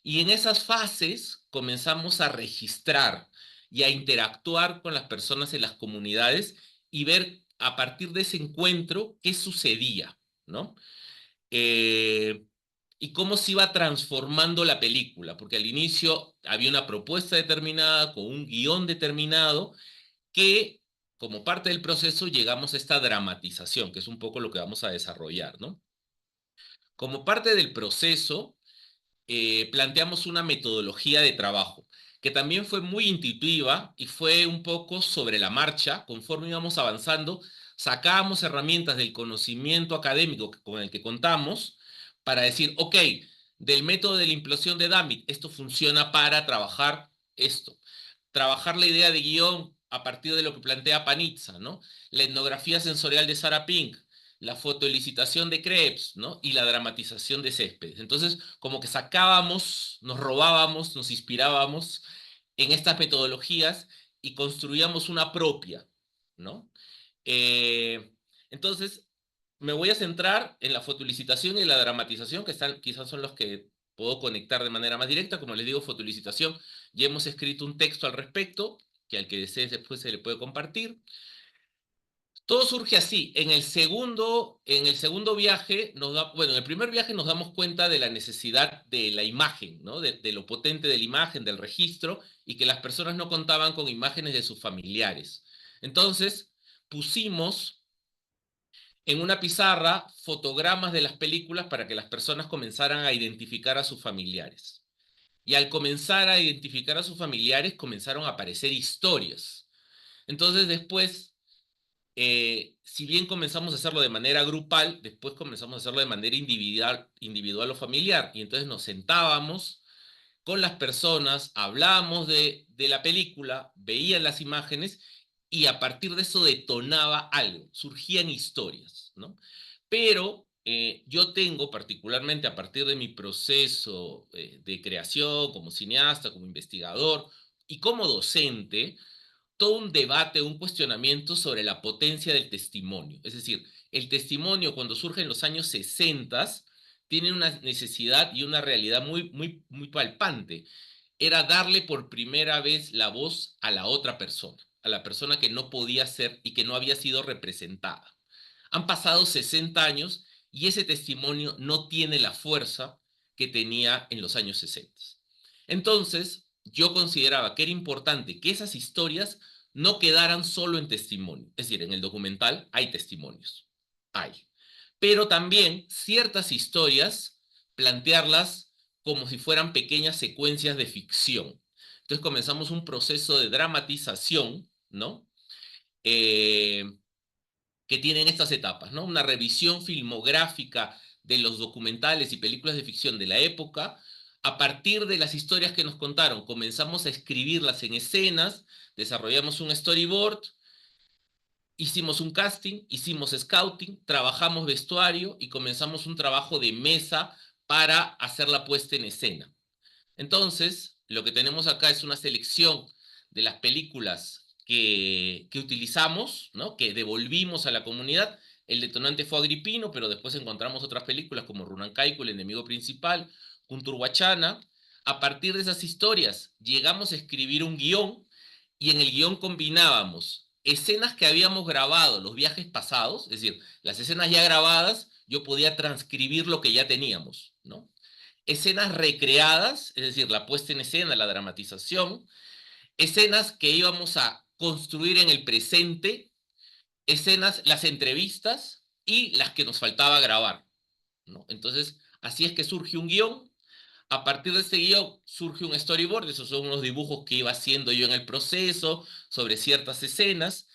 y en esas fases comenzamos a registrar y a interactuar con las personas en las comunidades y ver a partir de ese encuentro qué sucedía, ¿no? Eh, y cómo se iba transformando la película, porque al inicio había una propuesta determinada, con un guión determinado, que como parte del proceso llegamos a esta dramatización, que es un poco lo que vamos a desarrollar, ¿no? Como parte del proceso, planteamos una metodología de trabajo que también fue muy intuitiva y fue un poco sobre la marcha, conforme íbamos avanzando, sacábamos herramientas del conocimiento académico con el que contamos para decir, ok, del método de la implosión de Damit, esto funciona para trabajar esto. Trabajar la idea de guión a partir de lo que plantea Panizza, ¿no? La etnografía sensorial de Sarah Pink, la fotoelicitación de Krebs, ¿no? Y la dramatización de Céspedes. Entonces, como que sacábamos, nos robábamos, nos inspirábamos en estas metodologías y construíamos una propia, ¿no? Eh, entonces, me voy a centrar en la fotoelicitación y la dramatización, que están, quizás son los que puedo conectar de manera más directa. Como les digo, fotoelicitación, ya hemos escrito un texto al respecto, que al que desee después se le puede compartir. Todo surge así. En el segundo viaje, bueno, en el primer viaje nos damos cuenta de la necesidad de la imagen, ¿no? De lo potente de la imagen, del registro, y que las personas no contaban con imágenes de sus familiares. Entonces, pusimos en una pizarra fotogramas de las películas para que las personas comenzaran a identificar a sus familiares. Y al comenzar a identificar a sus familiares, comenzaron a aparecer historias. Entonces, después si bien comenzamos a hacerlo de manera grupal, después comenzamos a hacerlo de manera individual o familiar. Y entonces nos sentábamos con las personas, hablábamos de la película, veían las imágenes y a partir de eso detonaba algo, surgían historias, ¿no? Pero yo tengo particularmente a partir de mi proceso de creación como cineasta, como investigador y como docente, todo un debate, un cuestionamiento sobre la potencia del testimonio. Es decir, el testimonio cuando surge en los años 60 tiene una necesidad y una realidad muy palpante. Era darle por primera vez la voz a la otra persona, a la persona que no podía ser y que no había sido representada. Han pasado 60 años y ese testimonio no tiene la fuerza que tenía en los años 60. Entonces, yo consideraba que era importante que esas historias no quedaran solo en testimonio. Es decir, en el documental hay testimonios, hay. Pero también ciertas historias, plantearlas como si fueran pequeñas secuencias de ficción. Entonces comenzamos un proceso de dramatización, ¿no? Que tienen estas etapas, ¿no? Una revisión filmográfica de los documentales y películas de ficción de la época. A partir de las historias que nos contaron, comenzamos a escribirlas en escenas, desarrollamos un storyboard, hicimos un casting, hicimos scouting, trabajamos vestuario y comenzamos un trabajo de mesa para hacer la puesta en escena. Entonces, lo que tenemos acá es una selección de las películas que utilizamos, ¿no? Que devolvimos a la comunidad. El detonante fue Agripino, pero después encontramos otras películas como Runancaico, El enemigo principal, Kunturwachana. A partir de esas historias llegamos a escribir un guión y en el guión combinábamos escenas que habíamos grabado los viajes pasados, es decir, las escenas ya grabadas, yo podía transcribir lo que ya teníamos, ¿no? Escenas recreadas, es decir, la puesta en escena, la dramatización, escenas que íbamos a construir en el presente, escenas, las entrevistas y las que nos faltaba grabar, ¿no? Entonces, así es que surge un guión. A partir de este guión surge un storyboard, esos son unos dibujos que iba haciendo yo en el proceso sobre ciertas escenas.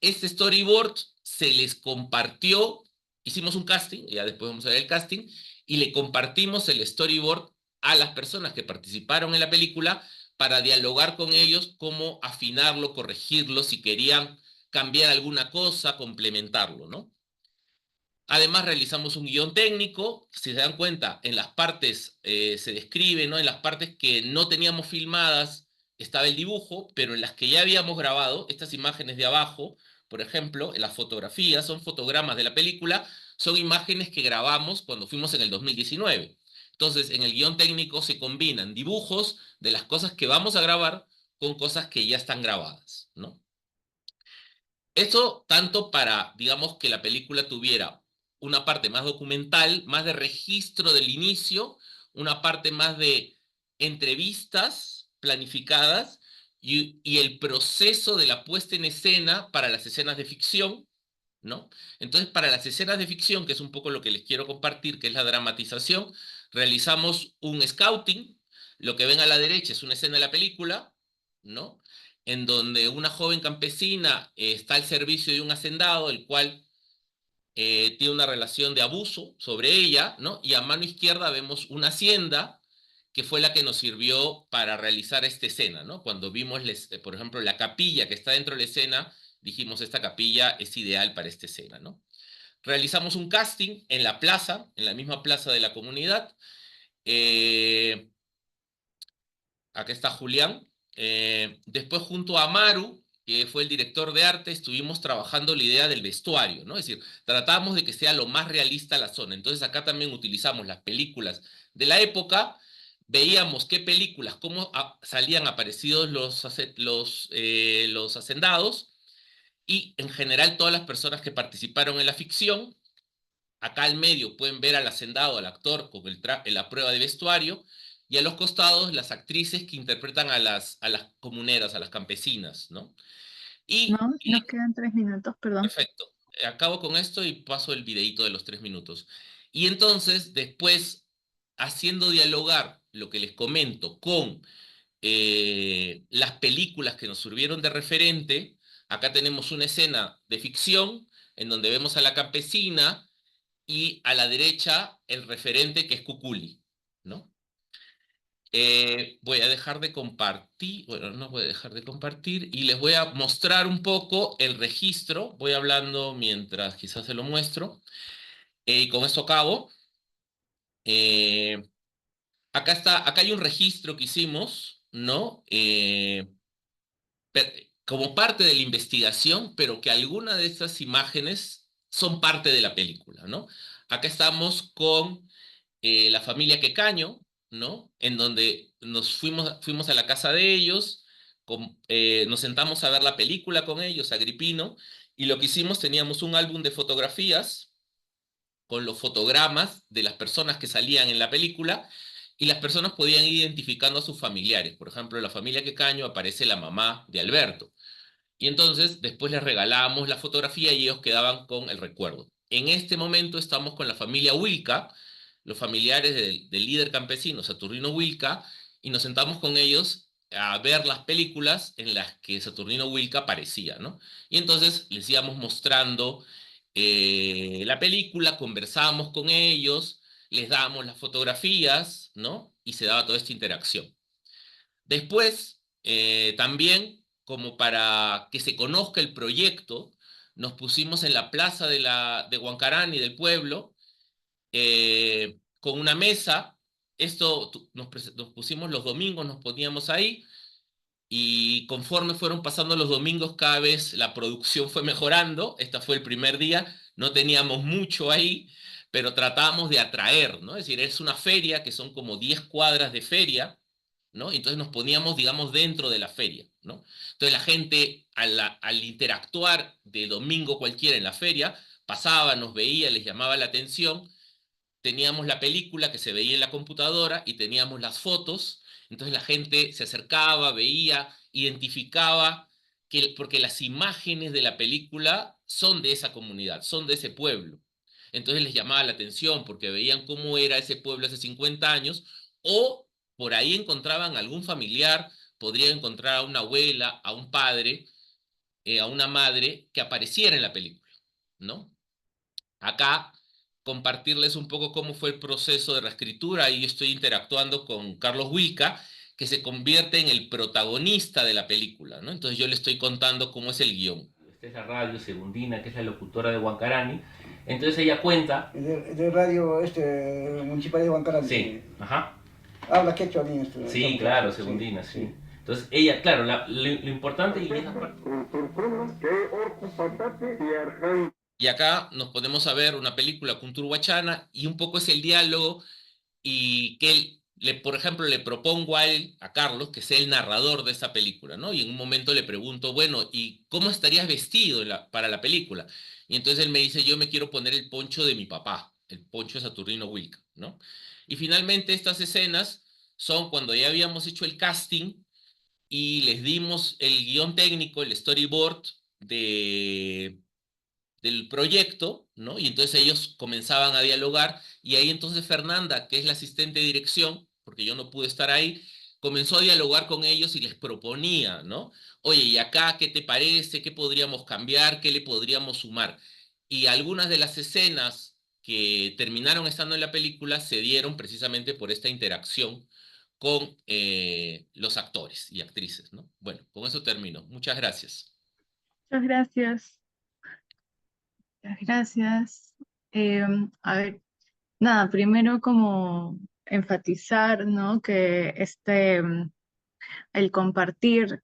Este storyboard se les compartió, hicimos un casting, ya después vamos a ver el casting, y le compartimos el storyboard a las personas que participaron en la película para dialogar con ellos cómo afinarlo, corregirlo, si querían cambiar alguna cosa, complementarlo, ¿no? Además realizamos un guión técnico, si se dan cuenta, en las partes se describe, ¿no? En las partes que no teníamos filmadas estaba el dibujo, pero en las que ya habíamos grabado, estas imágenes de abajo, por ejemplo, en las fotografías, son fotogramas de la película, son imágenes que grabamos cuando fuimos en el 2019. Entonces, en el guión técnico se combinan dibujos de las cosas que vamos a grabar con cosas que ya están grabadas, ¿no? Eso tanto para, digamos, que la película tuviera una parte más documental, más de registro del inicio, una parte más de entrevistas planificadas y el proceso de la puesta en escena para las escenas de ficción, ¿no? Entonces, para las escenas de ficción, que es un poco lo que les quiero compartir, que es la dramatización, realizamos un scouting. Lo que ven a la derecha es una escena de la película, ¿no? En donde una joven campesina está al servicio de un hacendado, el cual tiene una relación de abuso sobre ella, ¿no? Y a mano izquierda vemos una hacienda que fue la que nos sirvió para realizar esta escena, ¿no? Cuando vimos, por ejemplo, la capilla que está dentro de la escena, dijimos, esta capilla es ideal para esta escena, ¿no? Realizamos un casting en la plaza, en la misma plaza de la comunidad. Acá está Julián. Después junto a Maru, que fue el director de arte, estuvimos trabajando la idea del vestuario, ¿no? Es decir, tratamos de que sea lo más realista la zona. Entonces acá también utilizamos las películas de la época, veíamos qué películas, cómo salían aparecidos los hacendados, y en general todas las personas que participaron en la ficción. Acá al medio pueden ver al hacendado, al actor, con la prueba de vestuario, y a los costados las actrices que interpretan a las comuneras, a las campesinas, ¿no? ¿No? Y, Nos quedan 3 minutos, perdón. perfecto, acabo con esto y paso el videíto de los 3 minutos. Y entonces, después, haciendo dialogar lo que les comento con las películas que nos sirvieron de referente, acá tenemos una escena de ficción en donde vemos a la campesina y a la derecha el referente que es Cuculi, ¿no? Voy a dejar de compartir, bueno, no voy a dejar de compartir y les voy a mostrar un poco el registro. Voy hablando mientras quizás se lo muestro. Y con esto acabo. Eh, Acá está, acá hay un registro que hicimos, ¿no? Como parte de la investigación, pero que algunas de estas imágenes son parte de la película, ¿no? Acá estamos con la familia Quecaño, ¿no? En donde fuimos a la casa de ellos, nos sentamos a ver la película con ellos, Agripino, y lo que hicimos, teníamos un álbum de fotografías con los fotogramas de las personas que salían en la película, y las personas podían ir identificando a sus familiares. Por ejemplo, en la familia Quecaño aparece la mamá de Alberto. Y entonces después les regalábamos la fotografía y ellos quedaban con el recuerdo. En este momento estamos con la familia Wilca, los familiares del líder campesino Saturnino Wilca, y nos sentamos con ellos a ver las películas en las que Saturnino Wilca aparecía, ¿no? Y entonces les íbamos mostrando la película, conversábamos con ellos, les dábamos las fotografías, ¿no? Y se daba toda esta interacción. Después, también, como para que se conozca el proyecto, nos pusimos en la plaza de Huancarán y del pueblo, con una mesa. Esto nos pusimos los domingos, nos poníamos ahí, y conforme fueron pasando los domingos, cada vez la producción fue mejorando. Este fue el primer día, no teníamos mucho ahí, pero tratábamos de atraer, ¿no? Es decir, es una feria que son como 10 cuadras de feria, ¿no? Entonces nos poníamos, digamos, dentro de la feria, ¿no? Entonces la gente, al interactuar de domingo cualquiera en la feria, pasaba, nos veía, les llamaba la atención. Teníamos la película que se veía en la computadora y teníamos las fotos. Entonces la gente se acercaba, veía, identificaba, porque las imágenes de la película son de esa comunidad, son de ese pueblo. Entonces les llamaba la atención porque veían cómo era ese pueblo hace 50 años, o por ahí encontraban algún familiar, podrían encontrar a una abuela, a un padre, a una madre que apareciera en la película, ¿no? Acá compartirles un poco cómo fue el proceso de reescritura. Ahí estoy interactuando con Carlos Wilca, que se convierte en el protagonista de la película, ¿no? Entonces yo le estoy contando cómo es el guión. Esta es la radio Segundina, que es la locutora de Huancarani. Entonces ella cuenta... De radio municipal de Huancarán. Sí, ajá. Habla quechua bien esto. Sí, claro, Segundina, sí. Sí. Entonces ella, claro, lo importante y esa parte... Y acá nos ponemos a ver una película cunturhuachana y un poco es el diálogo, y que él, por ejemplo, le propongo a él, a Carlos, que sea el narrador de esa película, ¿no? Y en un momento le pregunto, bueno, ¿y cómo estarías vestido para la película? Y entonces él me dice, yo me quiero poner el poncho de mi papá, el poncho de Saturnino Wilca, ¿no? Y finalmente estas escenas son cuando ya habíamos hecho el casting y les dimos el guión técnico, el storyboard del proyecto, ¿no? Y entonces ellos comenzaban a dialogar, y ahí entonces Fernanda, que es la asistente de dirección, porque yo no pude estar ahí, comenzó a dialogar con ellos y les proponía, ¿no? Oye, ¿y acá qué te parece? ¿Qué podríamos cambiar? ¿Qué le podríamos sumar? Y algunas de las escenas que terminaron estando en la película se dieron precisamente por esta interacción con los actores y actrices, ¿no? Bueno, con eso termino. Muchas gracias. Muchas gracias. Muchas gracias. A ver, nada, primero como enfatizar, ¿no? Que el compartir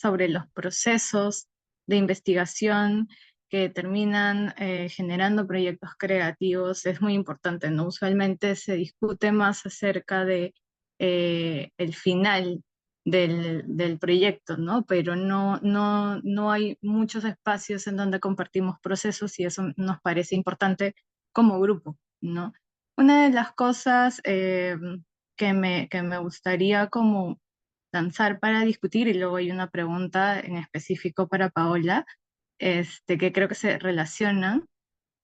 sobre los procesos de investigación que terminan generando proyectos creativos es muy importante, ¿no? Usualmente se discute más acerca de el final del proyecto, ¿no? Pero no hay muchos espacios en donde compartimos procesos y eso nos parece importante como grupo, ¿no? Una de las cosas que me gustaría como lanzar para discutir, y luego hay una pregunta en específico para Paola, que creo que se relacionan,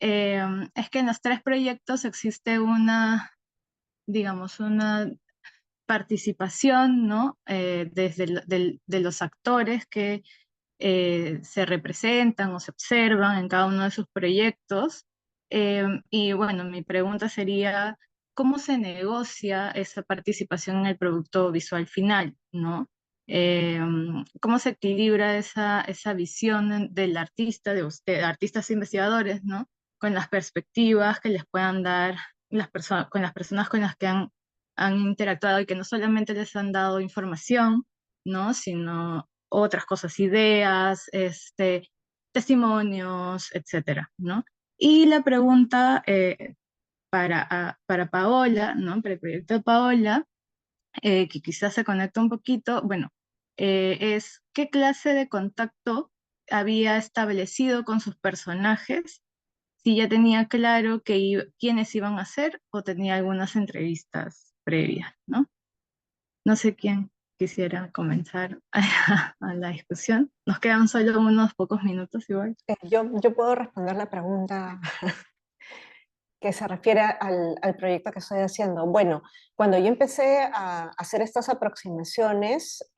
es que en los tres proyectos existe una, digamos, una participación, ¿no? Desde de los actores que se representan o se observan en cada uno de sus proyectos. Y bueno, mi pregunta sería, ¿cómo se negocia esa participación en el producto visual final, ¿no? Eh, ¿Cómo se equilibra esa visión del artista, de usted, artistas e investigadores, ¿no? Con las perspectivas que les puedan dar con las personas con las que han interactuado y que no solamente les han dado información, ¿no? Sino otras cosas, ideas, testimonios, etcétera, ¿no? Y la pregunta para Paola, ¿no? Para el proyecto de Paola, que quizás se conecta un poquito, bueno, es ¿qué clase de contacto había establecido con sus personajes? Si ya tenía claro quiénes iban a ser o tenía algunas entrevistas previas, ¿no? No sé quién quisiera comenzar a la discusión. Nos quedan solo unos pocos minutos igual. Yo puedo responder la pregunta que se refiere al proyecto que estoy haciendo. Bueno, cuando yo empecé a hacer estas aproximaciones,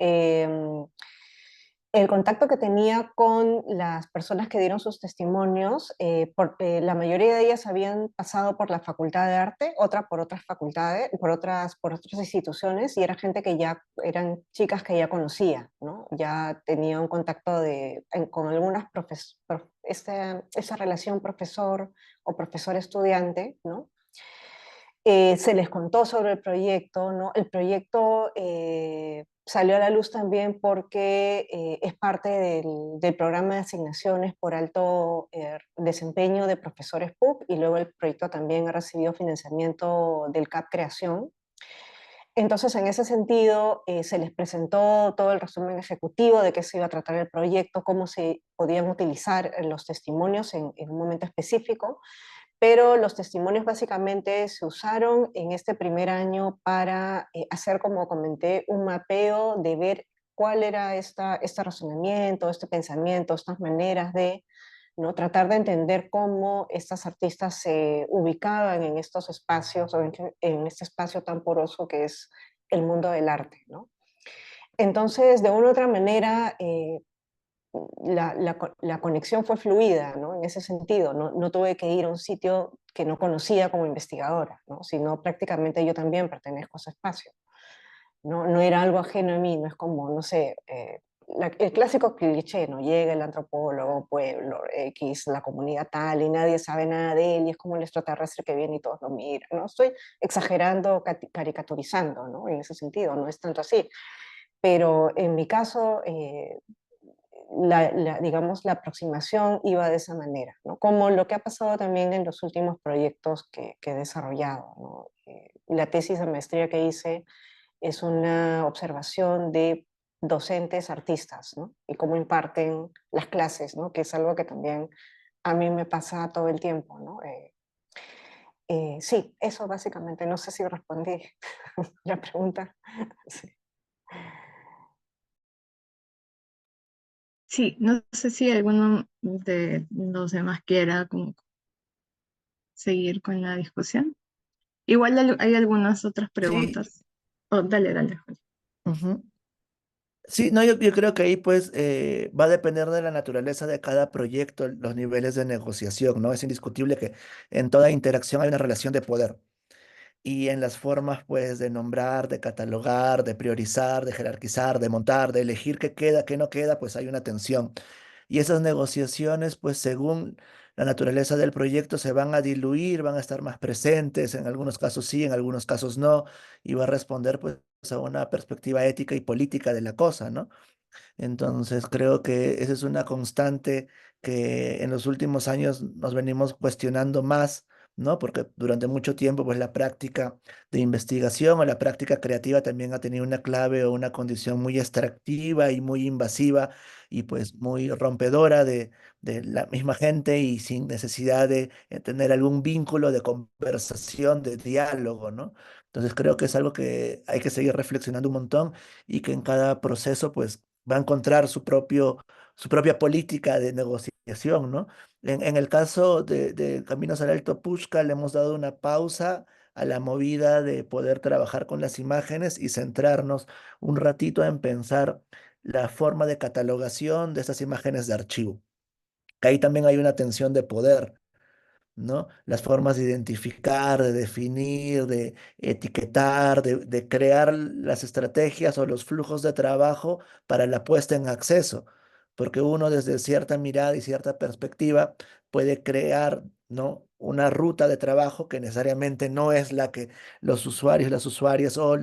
el contacto que tenía con las personas que dieron sus testimonios, la mayoría de ellas habían pasado por la Facultad de Arte, otra por otras facultades, por otras instituciones, y era gente que ya, eran chicas que ya conocía, ¿no? Ya tenía un contacto con algunas esa relación profesor o profesor-estudiante, ¿no? Se les contó sobre el proyecto, ¿no? El proyecto salió a la luz también porque es parte del programa de asignaciones por alto desempeño de profesores PUC, y luego el proyecto también ha recibido financiamiento del CAP Creación. Entonces, en ese sentido, se les presentó todo el resumen ejecutivo de qué se iba a tratar el proyecto, cómo se podían utilizar los testimonios en un momento específico, pero los testimonios básicamente se usaron en este primer año para hacer, como comenté, un mapeo de ver cuál era este razonamiento, este pensamiento, estas maneras de, ¿no? Tratar de entender cómo estas artistas se ubicaban en estos espacios, o en este espacio tan poroso que es el mundo del arte, ¿no? Entonces, de una u otra manera, la conexión fue fluida, ¿no? En ese sentido, no tuve que ir a un sitio que no conocía como investigadora, ¿no? Sino prácticamente yo también pertenezco a ese espacio. No era algo ajeno a mí, no es como, no sé, el clásico cliché, ¿no? Llega el antropólogo, pueblo X, la comunidad tal, y nadie sabe nada de él, y es como el extraterrestre que viene y todos lo miran, ¿no? Estoy exagerando, caricaturizando, ¿no? En ese sentido, no es tanto así. Pero en mi caso, digamos, la aproximación iba de esa manera, ¿no? Como lo que ha pasado también en los últimos proyectos que he desarrollado, ¿no? La tesis de maestría que hice es una observación de docentes artistas, ¿no? Y cómo imparten las clases, ¿no? Que es algo que también a mí me pasa todo el tiempo, ¿no? Sí, eso básicamente, no sé si respondí la pregunta. Sí. Sí, no sé si alguno de los demás quiera como seguir con la discusión. Igual hay algunas otras Sí, preguntas. Oh, dale, dale, Julio. ujú. Sí, no, yo creo que ahí pues va a depender de la naturaleza de cada proyecto, los niveles de negociación, ¿no? Es indiscutible que en toda interacción hay una relación de poder. Y en las formas, pues, de nombrar, de catalogar, de priorizar, de jerarquizar, de montar, de elegir qué queda, qué no queda, pues hay una tensión. Y esas negociaciones, pues, según la naturaleza del proyecto, se van a diluir, van a estar más presentes, en algunos casos sí, en algunos casos no, y va a responder, pues, a una perspectiva ética y política de la cosa, ¿no? Entonces, creo que esa es una constante que en los últimos años nos venimos cuestionando más ¿no? Porque durante mucho tiempo, pues la práctica de investigación o la práctica creativa también ha tenido una clave o una condición muy extractiva y muy invasiva y pues muy rompedora de la misma gente y sin necesidad de tener algún vínculo de conversación, de diálogo, ¿no? Entonces creo que es algo que hay que seguir reflexionando un montón y que en cada proceso pues va a encontrar su propia política de negociación, ¿no? En el caso de Caminos al Alto Pushka le hemos dado una pausa a la movida de poder trabajar con las imágenes y centrarnos un ratito en pensar la forma de catalogación de estas imágenes de archivo. Que ahí también hay una tensión de poder, ¿no? Las formas de identificar, de definir, de etiquetar, de crear las estrategias o los flujos de trabajo para la puesta en acceso, porque uno desde cierta mirada y cierta perspectiva puede crear, ¿no? Una ruta de trabajo que necesariamente no es la que los usuarios, las usuarias o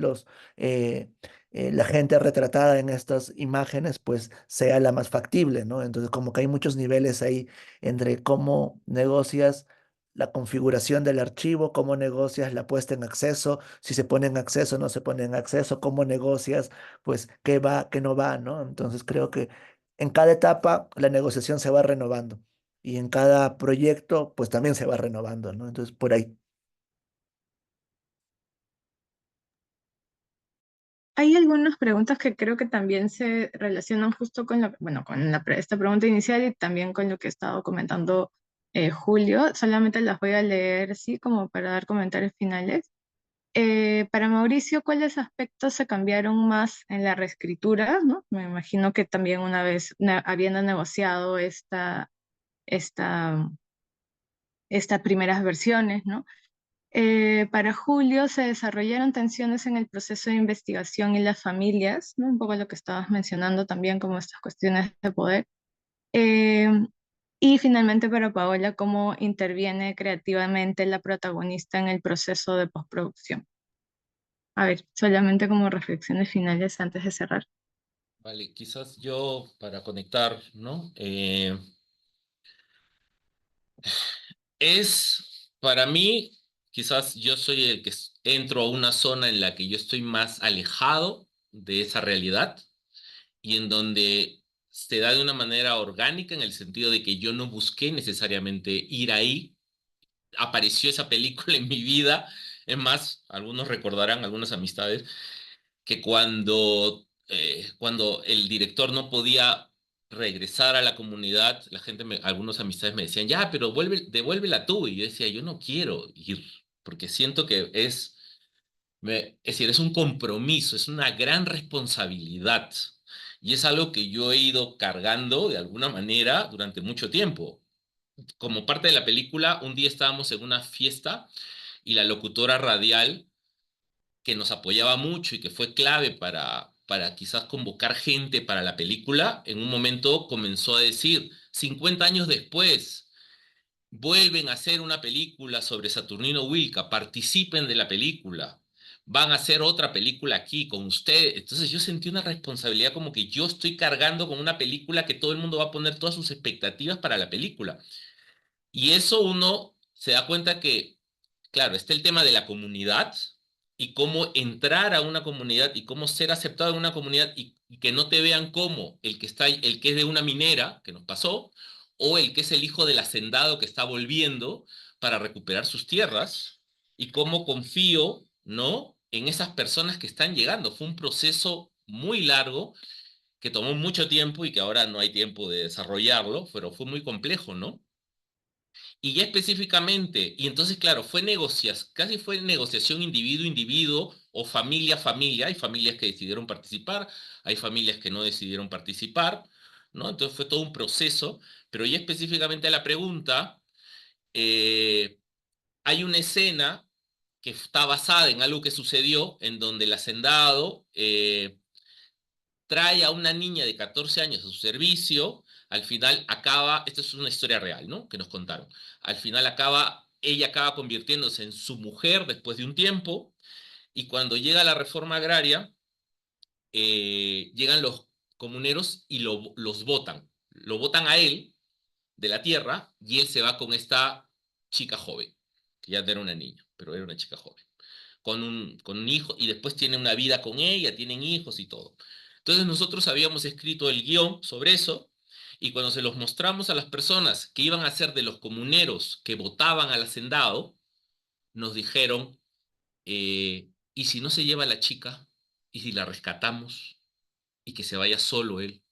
la gente retratada en estas imágenes, pues sea la más factible, ¿no? Entonces, como que hay muchos niveles ahí entre cómo negocias la configuración del archivo, cómo negocias la puesta en acceso, si se pone en acceso, no se pone en acceso, cómo negocias, pues qué va, qué no va, ¿no? Entonces creo que en cada etapa la negociación se va renovando y en cada proyecto, pues también se va renovando, ¿no? Entonces por ahí. Hay algunas preguntas que creo que también se relacionan justo con bueno, con esta pregunta inicial y también con lo que he estado comentando Julio. Solamente las voy a leer, sí, como para dar comentarios finales. Para Mauricio, ¿cuáles aspectos se cambiaron más en la reescritura, ¿no? Me imagino que también una vez habiendo negociado esta, estas primeras versiones, ¿no? Para Julio se desarrollaron tensiones en el proceso de investigación y las familias, ¿no? Un poco lo que estabas mencionando también, como estas cuestiones de poder. Eh, y finalmente para Paola, cómo interviene creativamente la protagonista en el proceso de postproducción. A ver, solamente como reflexiones finales antes de cerrar. Vale, quizás yo para conectar, ¿no? Para mí, quizás yo soy el que entro a una zona en la que yo estoy más alejado de esa realidad y en donde se da de una manera orgánica en el sentido de que yo no busqué necesariamente ir ahí. Apareció esa película en mi vida. Es más, algunos recordarán, algunas amistades, que cuando el director no podía regresar a la comunidad, algunos amistades me decían, ya, pero devuélvela tú. Y yo decía, yo no quiero ir, porque siento que es decir, es un compromiso, es una gran responsabilidad. Y es algo que yo he ido cargando de alguna manera durante mucho tiempo. Como parte de la película, un día estábamos en una fiesta y la locutora radial que nos apoyaba mucho y que fue clave para quizás convocar gente para la película, en un momento comenzó a decir, 50 años después, vuelven a hacer una película sobre Saturnino Wilca, participen de la película, van a hacer otra película aquí con usted. Entonces yo sentí una responsabilidad como que yo estoy cargando con una película que todo el mundo va a poner todas sus expectativas para la película. Y eso uno se da cuenta que, claro, está el tema de la comunidad y cómo entrar a una comunidad y cómo ser aceptado en una comunidad y que no te vean como el que es de una minera, que nos pasó, o el que es el hijo del hacendado que está volviendo para recuperar sus tierras, y cómo confío, ¿no? En esas personas que están llegando. Fue un proceso muy largo que tomó mucho tiempo y que ahora no hay tiempo de desarrollarlo, pero fue muy complejo, ¿no? Y ya específicamente, y entonces, claro, casi fue negociación individuo-individuo o familia-familia. Hay familias que decidieron participar, hay familias que no decidieron participar, ¿no? Entonces fue todo un proceso, pero ya específicamente a la pregunta, eh, hay una escena que está basada en algo que sucedió en donde el hacendado trae a una niña de 14 años a su servicio, al final esto es una historia real, ¿no? Que nos contaron. Al final ella acaba convirtiéndose en su mujer después de un tiempo, y cuando llega la reforma agraria, llegan los comuneros y los votan. Lo votan a él de la tierra y él se va con esta chica joven. que ya era una niña, pero era una chica joven, con un hijo, y después tiene una vida con ella, tienen hijos y todo. Entonces nosotros habíamos escrito el guión sobre eso, y cuando se los mostramos a las personas que iban a ser de los comuneros que votaban al hacendado, nos dijeron, ¿y si no se lleva a la chica? ¿Y si la rescatamos? Y que se vaya solo él.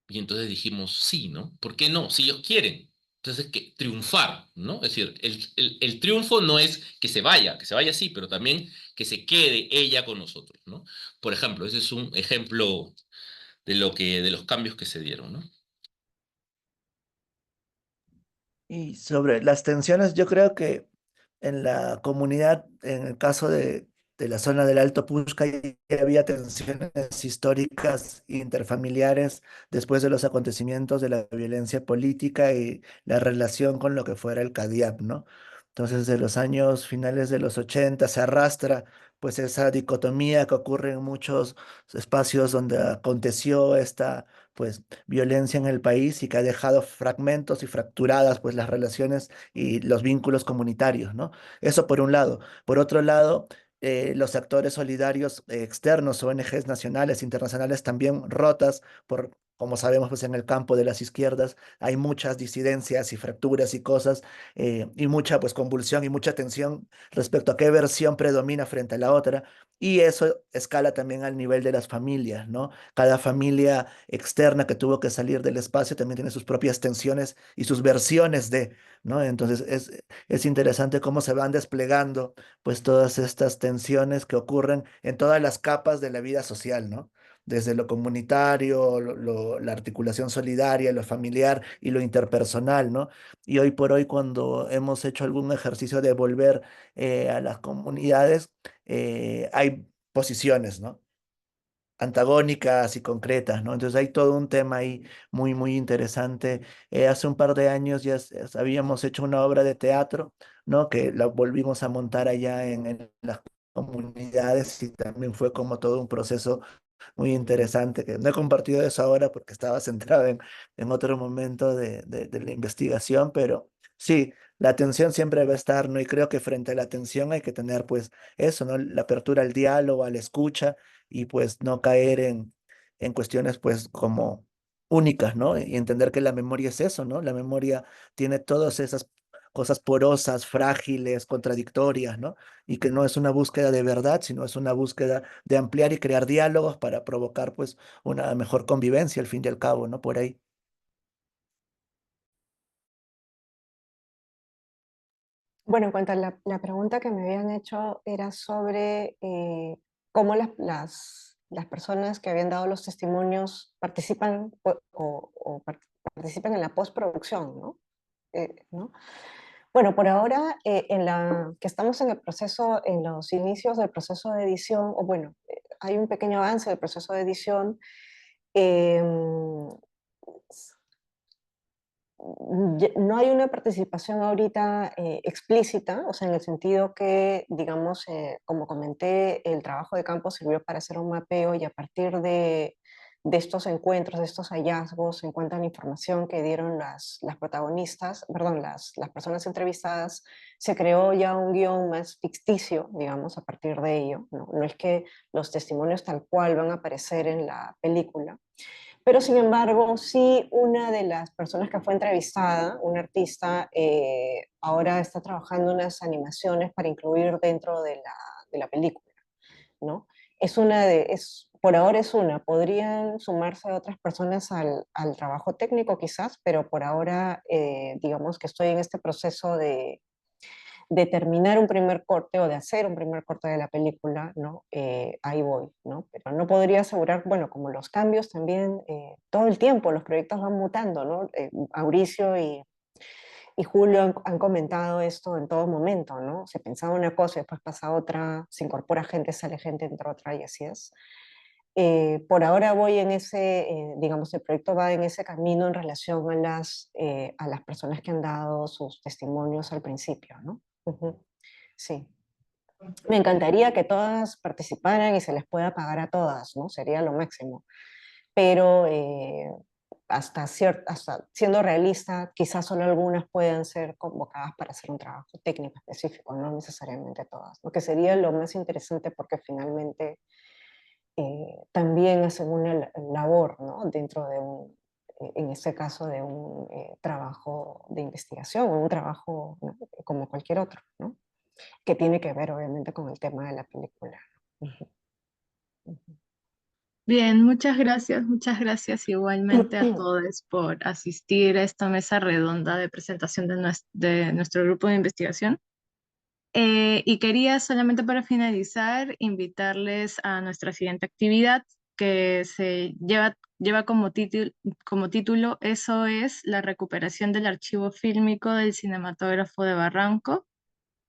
Y entonces dijimos, sí, ¿no? ¿Por qué no? Si ellos quieren. Entonces, que triunfar, ¿no? Es decir, el triunfo no es que se vaya sí, pero también que se quede ella con nosotros, ¿no? Por ejemplo, ese es un ejemplo de los cambios que se dieron, ¿no? Y sobre las tensiones, yo creo que en la comunidad, en el caso de la zona del Alto Pushca, ya había tensiones históricas interfamiliares después de los acontecimientos de la violencia política y la relación con lo que fuera el CADIAP, ¿no? Entonces, de los años finales de los 80 se arrastra pues esa dicotomía que ocurre en muchos espacios donde aconteció esta pues violencia en el país y que ha dejado fragmentos y fracturadas pues las relaciones y los vínculos comunitarios, ¿no? Eso por un lado. Por otro lado, los actores solidarios externos, ONGs nacionales, internacionales, también rotas por, como sabemos, pues en el campo de las izquierdas hay muchas disidencias y fracturas y cosas, y mucha pues convulsión y mucha tensión respecto a qué versión predomina frente a la otra. Y eso escala también al nivel de las familias, ¿no? Cada familia externa que tuvo que salir del espacio también tiene sus propias tensiones y sus versiones de, ¿no? Entonces es interesante cómo se van desplegando pues todas estas tensiones que ocurren en todas las capas de la vida social, ¿no? Desde lo comunitario, la articulación solidaria, lo familiar y lo interpersonal, ¿no? Y hoy por hoy, cuando hemos hecho algún ejercicio de volver a las comunidades, hay posiciones, ¿no? Antagónicas y concretas, ¿no? Entonces hay todo un tema ahí muy, muy interesante. Hace un par de años ya habíamos hecho una obra de teatro, ¿no? Que la volvimos a montar allá en las comunidades y también fue como todo un proceso muy interesante, que no he compartido eso ahora porque estaba centrado en otro momento de la investigación, pero sí, la atención siempre va a estar, ¿no? Y creo que frente a la atención hay que tener, pues, eso, ¿no? La apertura al diálogo, a la escucha, y pues no caer en cuestiones, pues, como únicas, ¿no? Y entender que la memoria es eso, ¿no? La memoria tiene todas esas cosas porosas, frágiles, contradictorias, ¿no? Y que no es una búsqueda de verdad, sino es una búsqueda de ampliar y crear diálogos para provocar pues una mejor convivencia al fin y al cabo, ¿no? Por ahí. Bueno, en cuanto a la pregunta que me habían hecho era sobre cómo las personas que habían dado los testimonios participan participan en la postproducción, ¿no? ¿No? Bueno, por ahora, que estamos en el proceso, en los inicios del proceso de edición, o bueno, hay un pequeño avance del proceso de edición. em, no hay una participación ahorita explícita, o sea, en el sentido que, digamos, como comenté, el trabajo de campo sirvió para hacer un mapeo y a partir de estos encuentros, de estos hallazgos, se encuentra la información que dieron las protagonistas, perdón, las personas entrevistadas, se creó ya un guión más ficticio, digamos, a partir de ello. No, no es que los testimonios tal cual van a aparecer en la película. Pero sin embargo, sí, una de las personas que fue entrevistada, una artista, ahora está trabajando unas animaciones para incluir dentro de la película, ¿no? Por ahora es una, podrían sumarse otras personas al trabajo técnico quizás, pero por ahora, digamos que estoy en este proceso de terminar un primer corte o de hacer un primer corte de la película, ¿no? Ahí voy, ¿no? Pero no podría asegurar, bueno, como los cambios también, todo el tiempo los proyectos van mutando, ¿no? Mauricio y Julio han comentado esto en todo momento, ¿no? Se pensaba una cosa, después pasa otra, se incorpora gente, sale gente, entra otra y así es. Por ahora voy en ese, digamos, el proyecto va en ese camino en relación a las personas que han dado sus testimonios al principio, ¿no? Ujú. Sí. Me encantaría que todas participaran y se les pueda pagar a todas, ¿no? Sería lo máximo. Pero hasta siendo realista, quizás solo algunas puedan ser convocadas para hacer un trabajo técnico específico, no necesariamente todas, lo que sería lo más interesante porque finalmente también hacen una labor, ¿no? Dentro de en este caso, de un trabajo de investigación o un trabajo, ¿no? Como cualquier otro, ¿no? Que tiene que ver obviamente con el tema de la película. Ujú, ujú. Bien, muchas gracias igualmente a todos por asistir a esta mesa redonda de presentación de nuestro grupo de investigación. Y quería solamente para finalizar invitarles a nuestra siguiente actividad que lleva como título Eso es la recuperación del archivo fílmico del cinematógrafo de Barranco,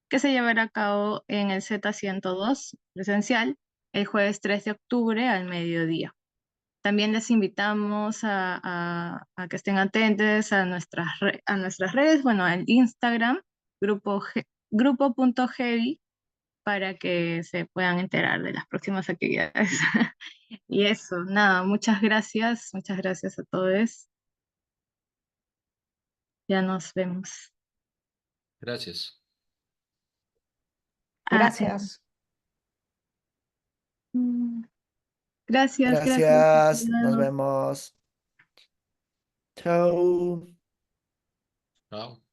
que se llevará a cabo en el Z102 presencial el jueves 3 de octubre al mediodía. También les invitamos a que estén atentos a a nuestras redes, bueno, al Instagram, grupo.heavy, para que se puedan enterar de las próximas actividades. Y eso, nada, muchas gracias a todos. Ya nos vemos. Gracias. Ah, Gracias. mm, gracias. Gracias, Hasta nos luego. vemos. Chao. Chao.